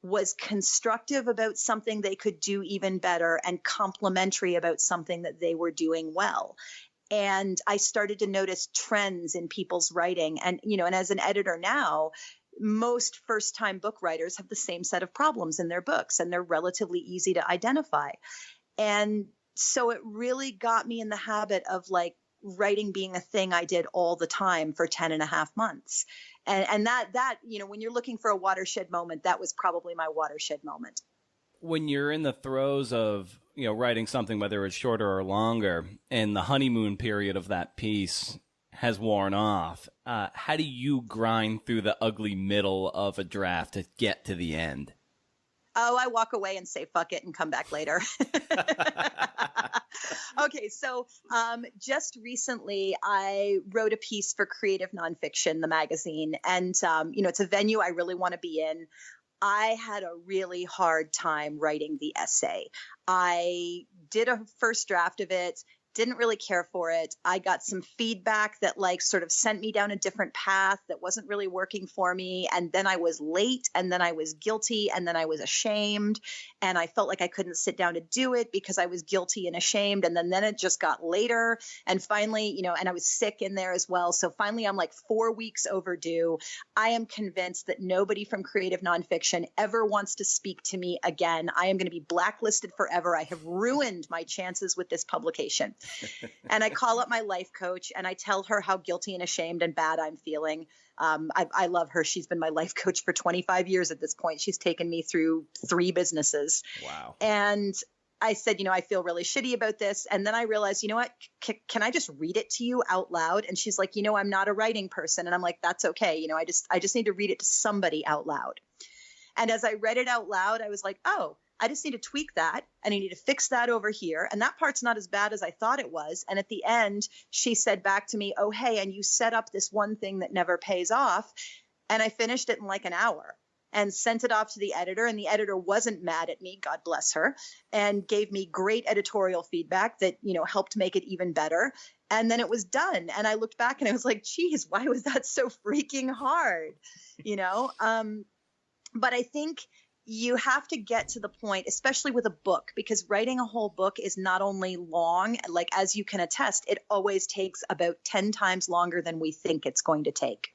was constructive about something they could do even better and complimentary about something that they were doing well. And I started to notice trends in people's writing. And, and as an editor now, most first-time book writers have the same set of problems in their books, and they're relatively easy to identify. And so it really got me in the habit of like writing being a thing I did all the time for 10 and a half months. And that, when you're looking for a watershed moment, that was probably my watershed moment. When you're in the throes of, writing something, whether it's shorter or longer, and the honeymoon period of that piece has worn off, how do you grind through the ugly middle of a draft to get to the end? Oh, I walk away and say, fuck it, and come back later. Okay, Okay, so just recently I wrote a piece for Creative Nonfiction, the magazine, and it's a venue I really want to be in. I had a really hard time writing the essay. I did a first draft of it, didn't really care for it. I got some feedback that like sort of sent me down a different path that wasn't really working for me. And then I was late, and then I was guilty, and then I was ashamed. And I felt like I couldn't sit down to do it because I was guilty and ashamed. And then it just got later. And finally, and I was sick in there as well. So finally, I'm like 4 weeks overdue. I am convinced that nobody from Creative Nonfiction ever wants to speak to me again. I am going to be blacklisted forever. I have ruined my chances with this publication. And I call up my life coach and I tell her how guilty and ashamed and bad I'm feeling. I love her. She's been my life coach for 25 years at this point. She's taken me through 3 businesses. Wow. And I said, I feel really shitty about this. And then I realized, what, can I just read it to you out loud? And she's like, I'm not a writing person. And I'm like, that's okay. I just need to read it to somebody out loud. And as I read it out loud, I was like, oh, I just need to tweak that, and I need to fix that over here. And that part's not as bad as I thought it was. And at the end, she said back to me, oh, hey, and you set up this one thing that never pays off. And I finished it in like an hour and sent it off to the editor. And the editor wasn't mad at me, God bless her, and gave me great editorial feedback that, helped make it even better. And then it was done. And I looked back and I was like, geez, why was that so freaking hard? But I think you have to get to the point, especially with a book, because writing a whole book is not only long, like as you can attest, it always takes about 10 times longer than we think it's going to take.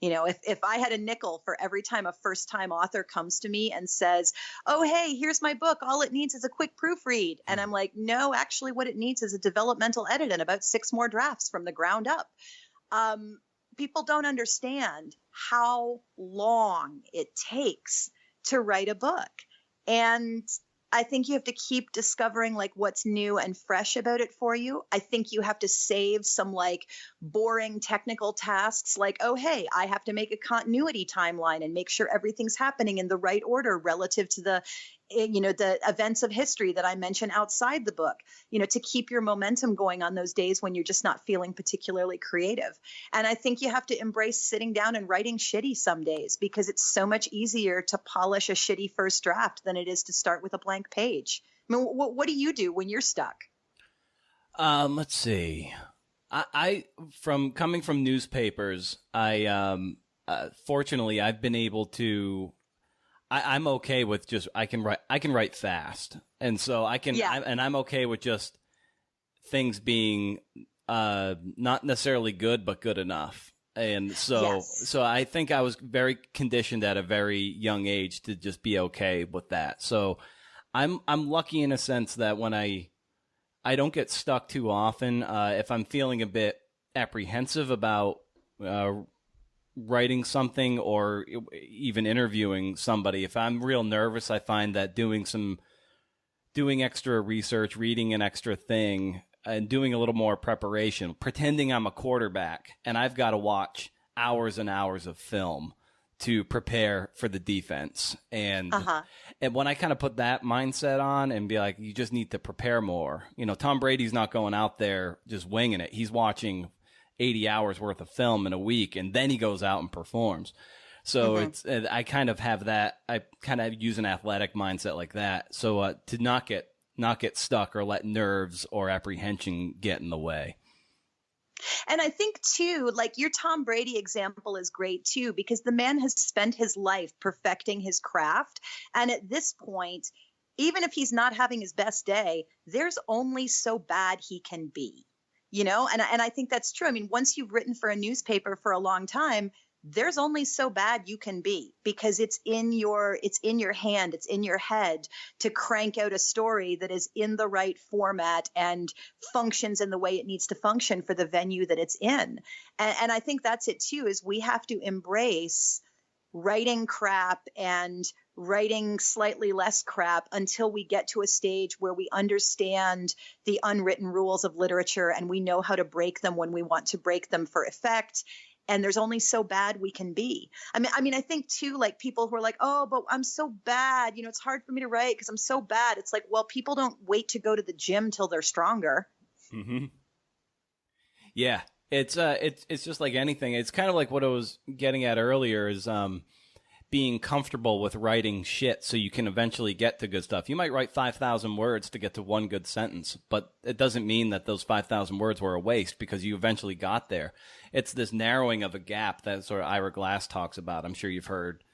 If I had a nickel for every time a first-time author comes to me and says, oh, hey, here's my book, all it needs is a quick proofread. And I'm like, no, actually what it needs is a developmental edit and about 6 more drafts from the ground up. People don't understand how long it takes to write a book. And I think you have to keep discovering like what's new and fresh about it for you. I think you have to save some like boring technical tasks like, oh, hey, I have to make a continuity timeline and make sure everything's happening in the right order relative to the events of history that I mention outside the book, to keep your momentum going on those days when you're just not feeling particularly creative. And I think you have to embrace sitting down and writing shitty some days, because it's so much easier to polish a shitty first draft than it is to start with a blank page. I mean, what do you do when you're stuck? Let's see. I from coming from newspapers, fortunately I've been able to. I'm okay with just I can write fast, and so I can and I'm okay with just things being not necessarily good but good enough. And so I think I was very conditioned at a very young age to just be okay with that. So I'm lucky in a sense that when I don't get stuck too often. If I'm feeling a bit apprehensive about writing something or even interviewing somebody, if I'm real nervous, I find that doing extra research, reading an extra thing, and doing a little more preparation, pretending I'm a quarterback and I've got to watch hours and hours of film to prepare for the defense. And and when I kind of put that mindset on and be like, you just need to prepare more. Tom Brady's not going out there just winging it. He's watching 80 hours worth of film in a week, and then he goes out and performs. So I kind of have that. I kind of use an athletic mindset like that. So to not get stuck or let nerves or apprehension get in the way. And I think too, like your Tom Brady example is great too, because the man has spent his life perfecting his craft. And at this point, even if he's not having his best day, there's only so bad he can be. And I think that's true. I mean, once you've written for a newspaper for a long time, there's only so bad you can be, because it's in your hand, it's in your head to crank out a story that is in the right format and functions in the way it needs to function for the venue that it's in. And I think that's it too, is we have to embrace writing crap and writing slightly less crap until we get to a stage where we understand the unwritten rules of literature and we know how to break them when we want to break them for effect. And there's only so bad we can be. I mean, I think too, like people who are like, oh, but I'm so bad. It's hard for me to write because I'm so bad. It's like, well, people don't wait to go to the gym till they're stronger. Mm-hmm. Yeah, it's just like anything. It's kind of like what I was getting at earlier is being comfortable with writing shit so you can eventually get to good stuff. You might write 5,000 words to get to one good sentence, but it doesn't mean that those 5,000 words were a waste because you eventually got there. It's this narrowing of a gap that sort of Ira Glass talks about. I'm sure you've heard.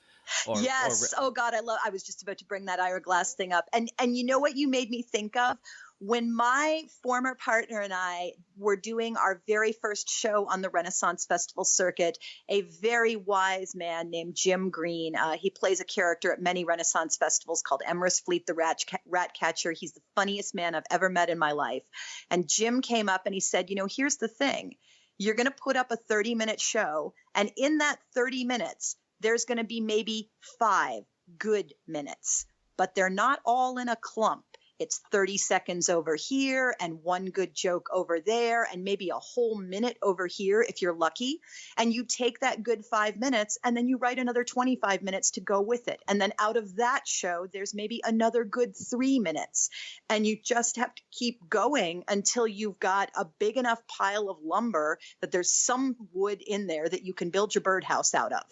Yes. Oh God, I was just about to bring that Ira Glass thing up. And you know what you made me think of? When my former partner and I were doing our very first show on the Renaissance Festival circuit, a very wise man named Jim Green, he plays a character at many Renaissance festivals called Emerus Fleet the Rat Catcher. He's the funniest man I've ever met in my life. And Jim came up and he said, here's the thing. You're going to put up a 30-minute show, and in that 30 minutes, there's going to be maybe 5 good minutes, but they're not all in a clump. It's 30 seconds over here and 1 good joke over there and maybe a whole minute over here if you're lucky. And you take that good 5 minutes and then you write another 25 minutes to go with it. And then out of that show, there's maybe another good 3 minutes. And you just have to keep going until you've got a big enough pile of lumber that there's some wood in there that you can build your birdhouse out of.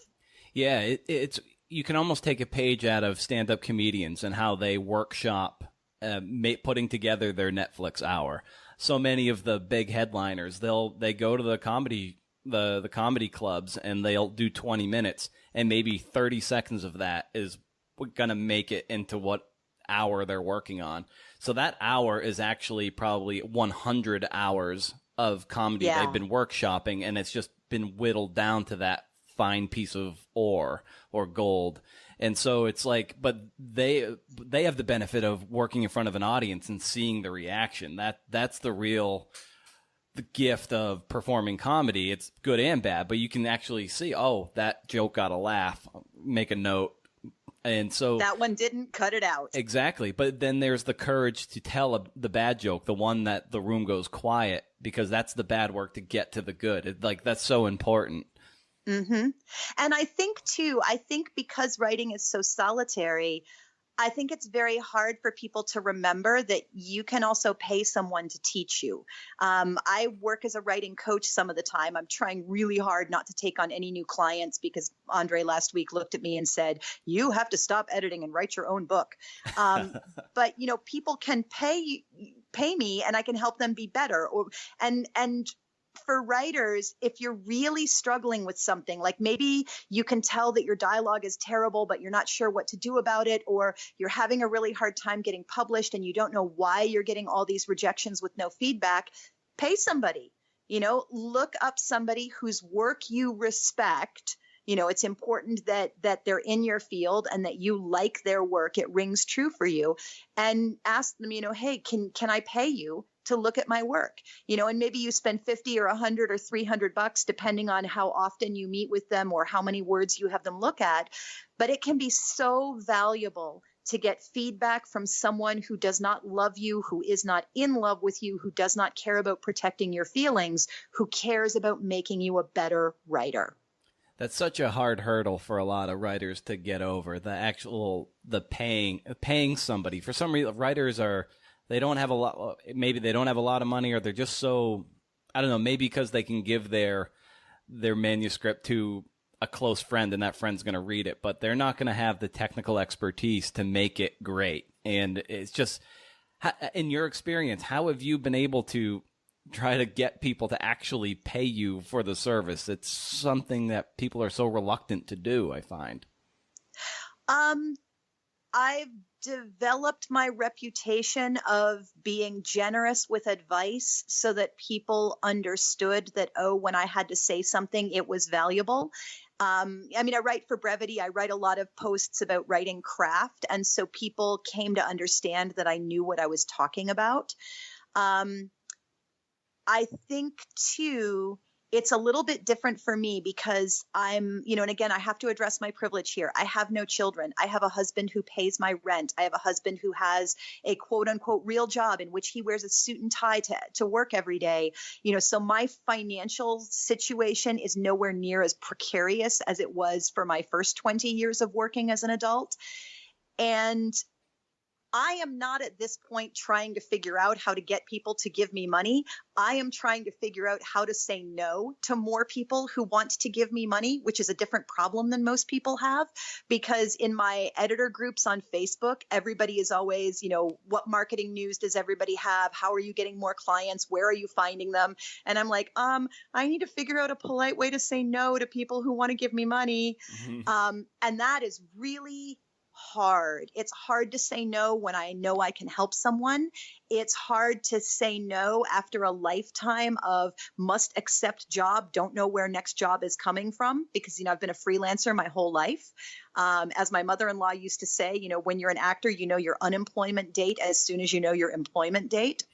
Yeah, it's you can almost take a page out of stand-up comedians and how they workshop putting together their Netflix hour. So many of the big headliners, they go to the comedy clubs and they'll do 20 minutes and maybe 30 seconds of that is going to make it into what hour they're working on. So that hour is actually probably 100 hours of comedy they've been workshopping, and it's just been whittled down to that fine piece of ore or gold. And so it's like, but they have the benefit of working in front of an audience and seeing the reaction. That's the gift of performing comedy. It's good and bad, but you can actually see, oh, that joke got a laugh, make a note. And so that one didn't cut it out. Exactly. But then there's the courage to tell the bad joke, the one that the room goes quiet, because that's the bad work to get to the good. That's so important. Mm-hmm. And I think because writing is so solitary, I think it's very hard for people to remember that you can also pay someone to teach you. I work as a writing coach some of the time. I'm trying really hard not to take on any new clients because Andre last week looked at me and said, you have to stop editing and write your own book. But, people can pay me and I can help them be better. And for writers, if you're really struggling with something, like maybe you can tell that your dialogue is terrible, but you're not sure what to do about it, or you're having a really hard time getting published and you don't know why you're getting all these rejections with no feedback, pay somebody, look up somebody whose work you respect. It's important that they're in your field and that you like their work. It rings true for you, and ask them, hey, can I pay you to look at my work, and maybe you spend 50 or 100 or $300, depending on how often you meet with them or how many words you have them look at. But it can be so valuable to get feedback from someone who does not love you, who is not in love with you, who does not care about protecting your feelings, who cares about making you a better writer. That's such a hard hurdle for a lot of writers to get over. The paying somebody. For some reason, writers they don't have a lot. Maybe they don't have a lot of money, or they're just so, I don't know. Maybe because they can give their manuscript to a close friend, and that friend's going to read it, but they're not going to have the technical expertise to make it great. And it's just, in your experience, how have you been able to try to get people to actually pay you for the service? It's something that people are so reluctant to do, I find. I've developed my reputation of being generous with advice so that people understood that, when I had to say something, it was valuable. I write for Brevity. I write a lot of posts about writing craft. And so people came to understand that I knew what I was talking about. I think, too, it's a little bit different for me because I'm, and again, I have to address my privilege here. I have no children. I have a husband who pays my rent. I have a husband who has a quote unquote real job in which he wears a suit and tie to work every day. So my financial situation is nowhere near as precarious as it was for my first 20 years of working as an adult. And I am not at this point trying to figure out how to get people to give me money. I am trying to figure out how to say no to more people who want to give me money, which is a different problem than most people have. Because in my editor groups on Facebook, everybody is always, what marketing news does everybody have? How are you getting more clients? Where are you finding them? And I'm like, I need to figure out a polite way to say no to people who want to give me money. And that is really hard. It's hard to say no when I know I can help someone. It's hard to say no after a lifetime of must accept job, don't know where next job is coming from, because, I've been a freelancer my whole life. As my mother-in-law used to say, when you're an actor, you know your unemployment date as soon as you know your employment date.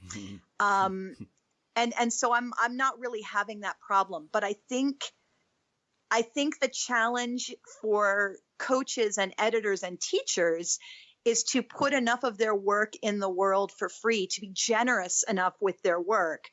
And so I'm not really having that problem. But I think the challenge for coaches and editors and teachers is to put enough of their work in the world for free, to be generous enough with their work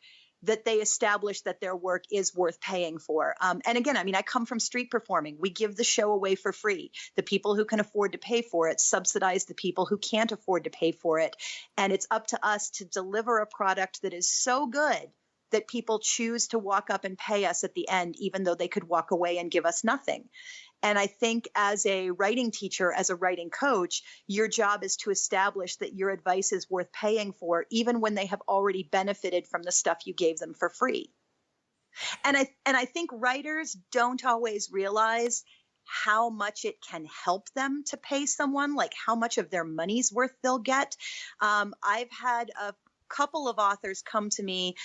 that they establish that their work is worth paying for. And again, I come from street performing. We give the show away for free. The people who can afford to pay for it subsidize the people who can't afford to pay for it. And it's up to us to deliver a product that is so good that people choose to walk up and pay us at the end, even though they could walk away and give us nothing. And I think as a writing teacher, as a writing coach, your job is to establish that your advice is worth paying for, even when they have already benefited from the stuff you gave them for free. And I think writers don't always realize how much it can help them to pay someone, like how much of their money's worth they'll get. I've had a couple of authors come to me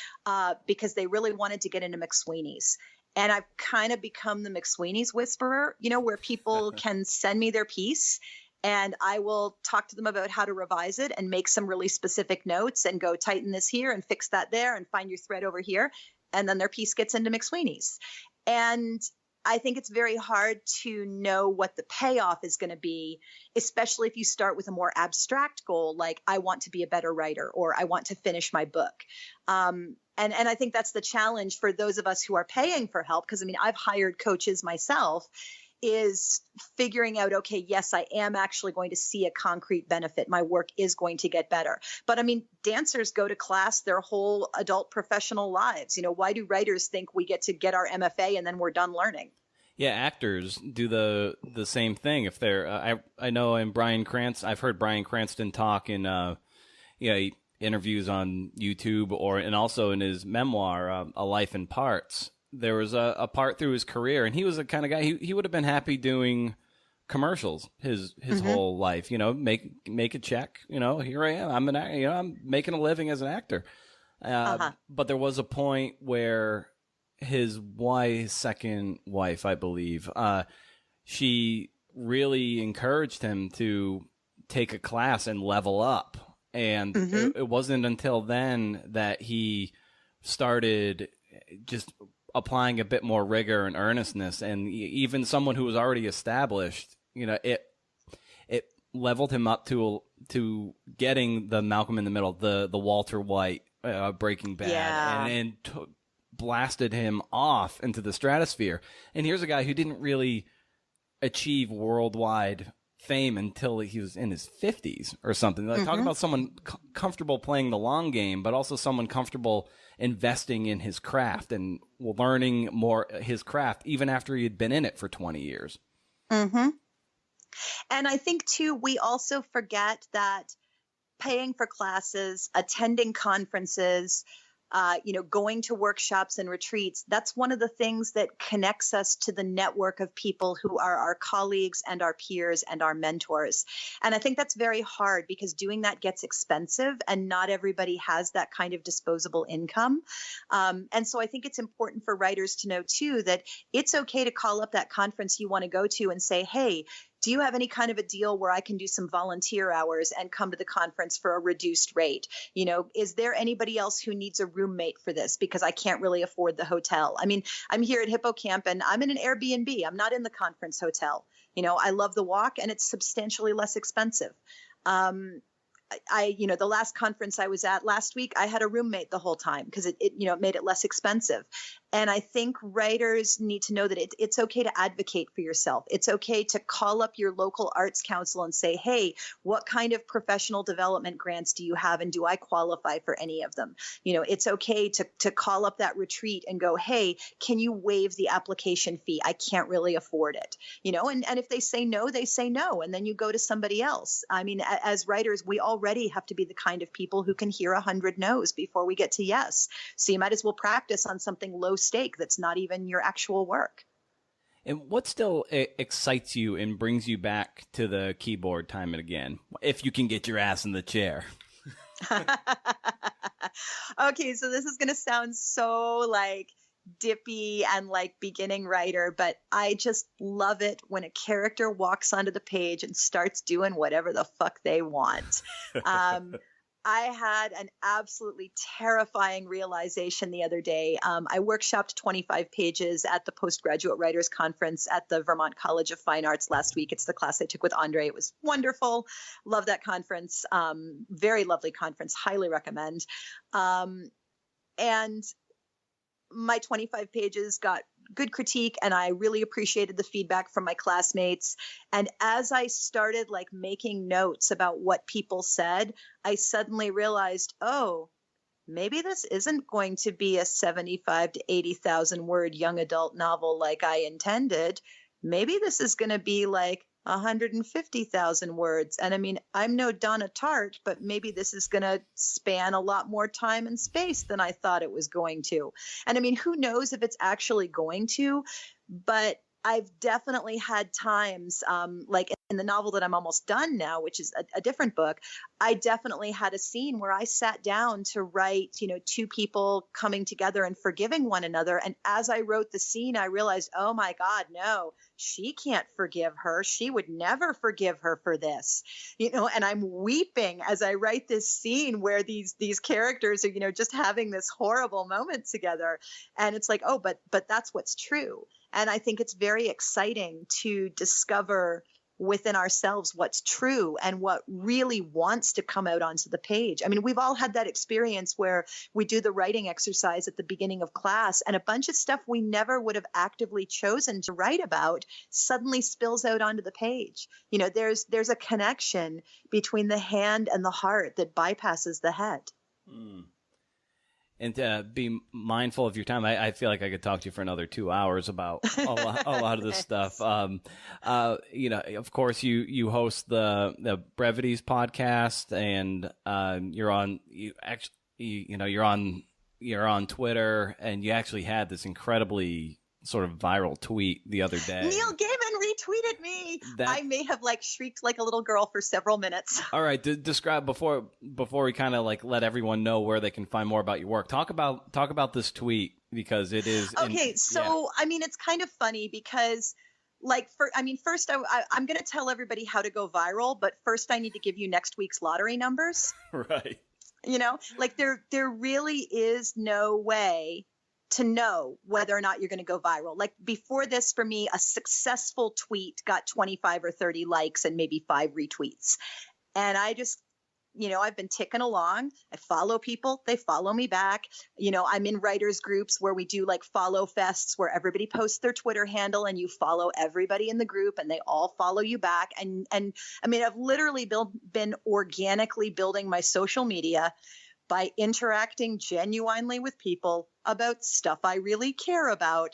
because they really wanted to get into McSweeney's. And I've kind of become the McSweeney's whisperer, where people can send me their piece and I will talk to them about how to revise it and make some really specific notes and go tighten this here and fix that there and find your thread over here. And then their piece gets into McSweeney's. And I think it's very hard to know what the payoff is going to be, especially if you start with a more abstract goal, like I want to be a better writer or I want to finish my book. And I think that's the challenge for those of us who are paying for help, because I've hired coaches myself, is figuring out, okay, yes, I am actually going to see a concrete benefit. My work is going to get better. But dancers go to class their whole adult professional lives. Why do writers think we get to get our MFA and then we're done learning? Yeah, actors do the same thing. If they're, I know in I've heard Bryan Cranston talk in, interviews on YouTube and also in his memoir, A Life in Parts. There was a part through his career, and he was the kind of guy, he would have been happy doing commercials his whole life, make a check, here I am, I'm making a living as an actor. But there was a point where his second wife, I believe, she really encouraged him to take a class and level up. And it wasn't until then that he started just applying a bit more rigor and earnestness. And even someone who was already established, it leveled him up to getting the Malcolm in the Middle, the Walter White, Breaking Bad, and blasted him off into the stratosphere. And here's a guy who didn't really achieve worldwide fame until he was in his 50s or something. Like, talk about someone comfortable playing the long game, but also someone comfortable investing in his craft and learning more his craft even after he had been in it for 20 years. And I think, too, we also forget that paying for classes, attending conferences, going to workshops and retreats, that's one of the things that connects us to the network of people who are our colleagues and our peers and our mentors. And I think that's very hard because doing that gets expensive and not everybody has that kind of disposable income. And so I think it's important for writers to know, too, that it's okay to call up that conference you want to go to and say, hey, do you have any kind of a deal where I can do some volunteer hours and come to the conference for a reduced rate? Is there anybody else who needs a roommate for this because I can't really afford the hotel? I'm here at Hippocamp and I'm in an Airbnb. I'm not in the conference hotel. I love the walk and it's substantially less expensive. the last conference I was at last week, I had a roommate the whole time because it made it less expensive. And I think writers need to know that it's okay to advocate for yourself. It's okay to call up your local arts council and say, hey, what kind of professional development grants do you have? And do I qualify for any of them? It's okay to call up that retreat and go, hey, can you waive the application fee? I can't really afford it. And if they say no, they say no. And then you go to somebody else. I mean, as writers, we already have to be the kind of people who can hear 100 no's before we get to yes. So you might as well practice on something low stake that's not even your actual work. And what still excites you and brings you back to the keyboard time and again, if you can get your ass in the chair? Okay, so this is going to sound so like dippy and like beginning writer, but I just love it when a character walks onto the page and starts doing whatever the fuck they want. I had an absolutely terrifying realization the other day. I workshopped 25 pages at the Postgraduate Writers Conference at the Vermont College of Fine Arts last week. It's the class I took with Andre. It was wonderful. Love that conference. Very lovely conference. Highly recommend. And my 25 pages got good critique, and I really appreciated the feedback from my classmates. And as I started like making notes about what people said, I suddenly realized, oh, maybe this isn't going to be a 75 to 80,000 word young adult novel like I intended. Maybe this is going to be like 150,000 words. And I mean, I'm no Donna Tartt, but maybe this is going to span a lot more time and space than I thought it was going to. And I mean, who knows if it's actually going to, but I've definitely had times, like in the novel that I'm almost done now, which is a different book, I definitely had a scene where I sat down to write, two people coming together and forgiving one another. And as I wrote the scene, I realized, oh my God, no, she can't forgive her. She would never forgive her for this, and I'm weeping as I write this scene where these characters are, just having this horrible moment together. And it's like, oh, but that's what's true. And I think it's very exciting to discover within ourselves what's true and what really wants to come out onto the page. I mean, we've all had that experience where we do the writing exercise at the beginning of class and a bunch of stuff we never would have actively chosen to write about suddenly spills out onto the page. There's a connection between the hand and the heart that bypasses the head. Mm. And be mindful of your time. I feel like I could talk to you for another 2 hours about a lot of this stuff. Of course, you host the Brevities podcast, and you're on Twitter, and you actually had this incredibly sort of viral tweet the other day. Neil Gaiman retweeted me. I may have shrieked like a little girl for several minutes. All right, describe before we kind of let everyone know where they can find more about your work. Talk about this tweet, because it is okay. So I mean, it's kind of funny because first I'm going to tell everybody how to go viral, but first I need to give you next week's lottery numbers. Right. There really is no way to know whether or not you're going to go viral. Like before this, for me, a successful tweet got 25 or 30 likes and maybe 5 retweets. And I just, I've been ticking along. I follow people. They follow me back. I'm in writers groups where we do follow fests where everybody posts their Twitter handle and you follow everybody in the group and they all follow you back. And I mean, I've literally been organically building my social media by interacting genuinely with people about stuff I really care about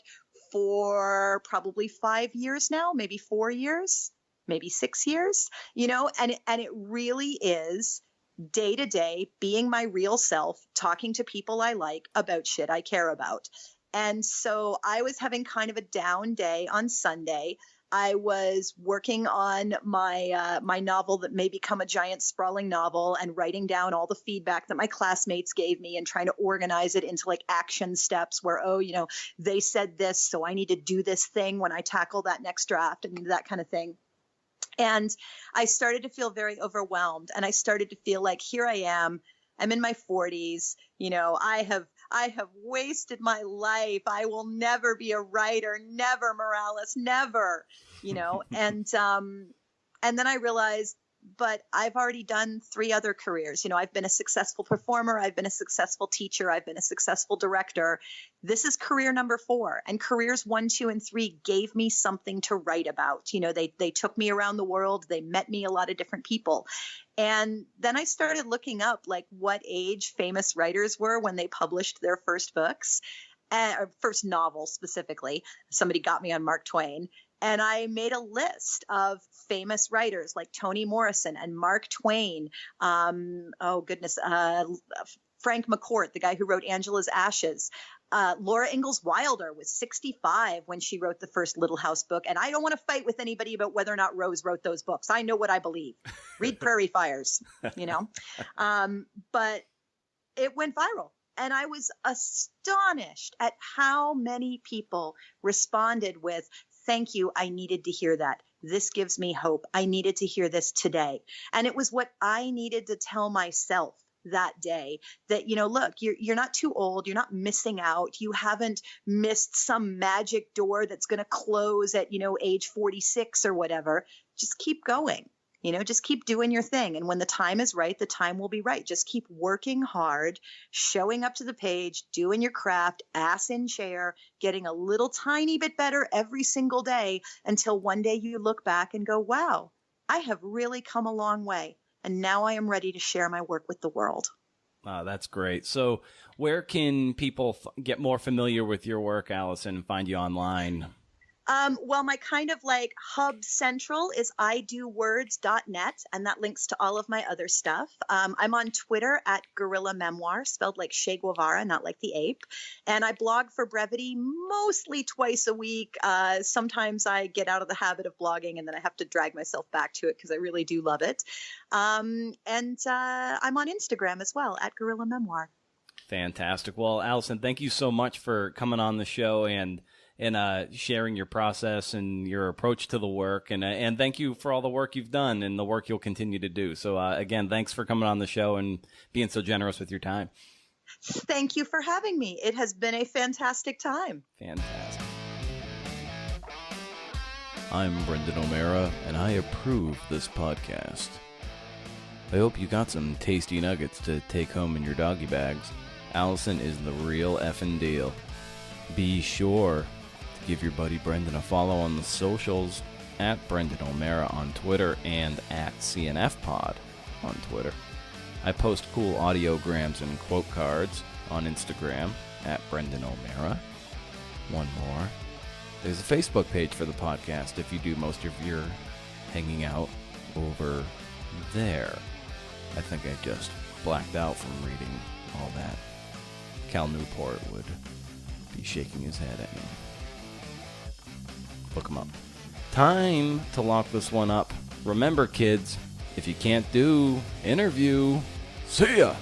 for probably 5 years now, maybe 4 years, maybe 6 years, and it really is day to day being my real self, talking to people I like about shit I care about. And so I was having kind of a down day on Sunday. I was working on my my novel that may become a giant sprawling novel and writing down all the feedback that my classmates gave me and trying to organize it into action steps where, they said this, so I need to do this thing when I tackle that next draft and that kind of thing. And I started to feel very overwhelmed, and I started to feel like, here I am, I'm in my 40s, I have wasted my life. I will never be a writer. Never, Morales, never, and then I realized but I've already done 3 other careers. I've been a successful performer. I've been a successful teacher. I've been a successful director. This is career number 4. And careers 1, 2, and 3 gave me something to write about. They took me around the world. They met me a lot of different people. And then I started looking up like what age famous writers were when they published their first books, or first novel specifically. Somebody got me on Mark Twain. And I made a list of famous writers like Toni Morrison and Mark Twain. Frank McCourt, the guy who wrote Angela's Ashes. Laura Ingalls Wilder was 65 when she wrote the first Little House book. And I don't want to fight with anybody about whether or not Rose wrote those books. I know what I believe. Read Prairie Fires, but it went viral. And I was astonished at how many people responded with, "Thank you. I needed to hear that. This gives me hope. I needed to hear this today." And it was what I needed to tell myself that day, that, look, you're not too old. You're not missing out. You haven't missed some magic door that's going to close at, age 46 or whatever. Just keep going. Just keep doing your thing. And when the time is right, the time will be right. Just keep working hard, showing up to the page, doing your craft, ass in chair, getting a little tiny bit better every single day until one day you look back and go, wow, I have really come a long way. And now I am ready to share my work with the world. That's great. So where can people get more familiar with your work, Allison, and find you online? Well, my kind of like hub central is idowords.net, and that links to all of my other stuff. I'm on Twitter at Guerrilla Memoir, spelled like Che Guevara, not like the ape. And I blog for Brevity mostly twice a week. Sometimes I get out of the habit of blogging and then I have to drag myself back to it because I really do love it. And I'm on Instagram as well at Guerrilla Memoir. Fantastic. Well, Allison, thank you so much for coming on the show and sharing your process and your approach to the work. And thank you for all the work you've done and the work you'll continue to do. So again, thanks for coming on the show and being so generous with your time. Thank you for having me. It has been a fantastic time. Fantastic. I'm Brendan O'Mara, and I approve this podcast. I hope you got some tasty nuggets to take home in your doggy bags. Allison is the real effing deal. Be sure to give your buddy Brendan a follow on the socials at Brendan O'Mara on Twitter and at CNFPod on Twitter. I post cool audiograms and quote cards on Instagram at Brendan O'Mara. One more. There's a Facebook page for the podcast if you do most of your hanging out over there. I think I just blacked out from reading all that. Cal Newport would be shaking his head at me. Look him up. Time to lock this one up. Remember, kids, if you can't do interview, see ya!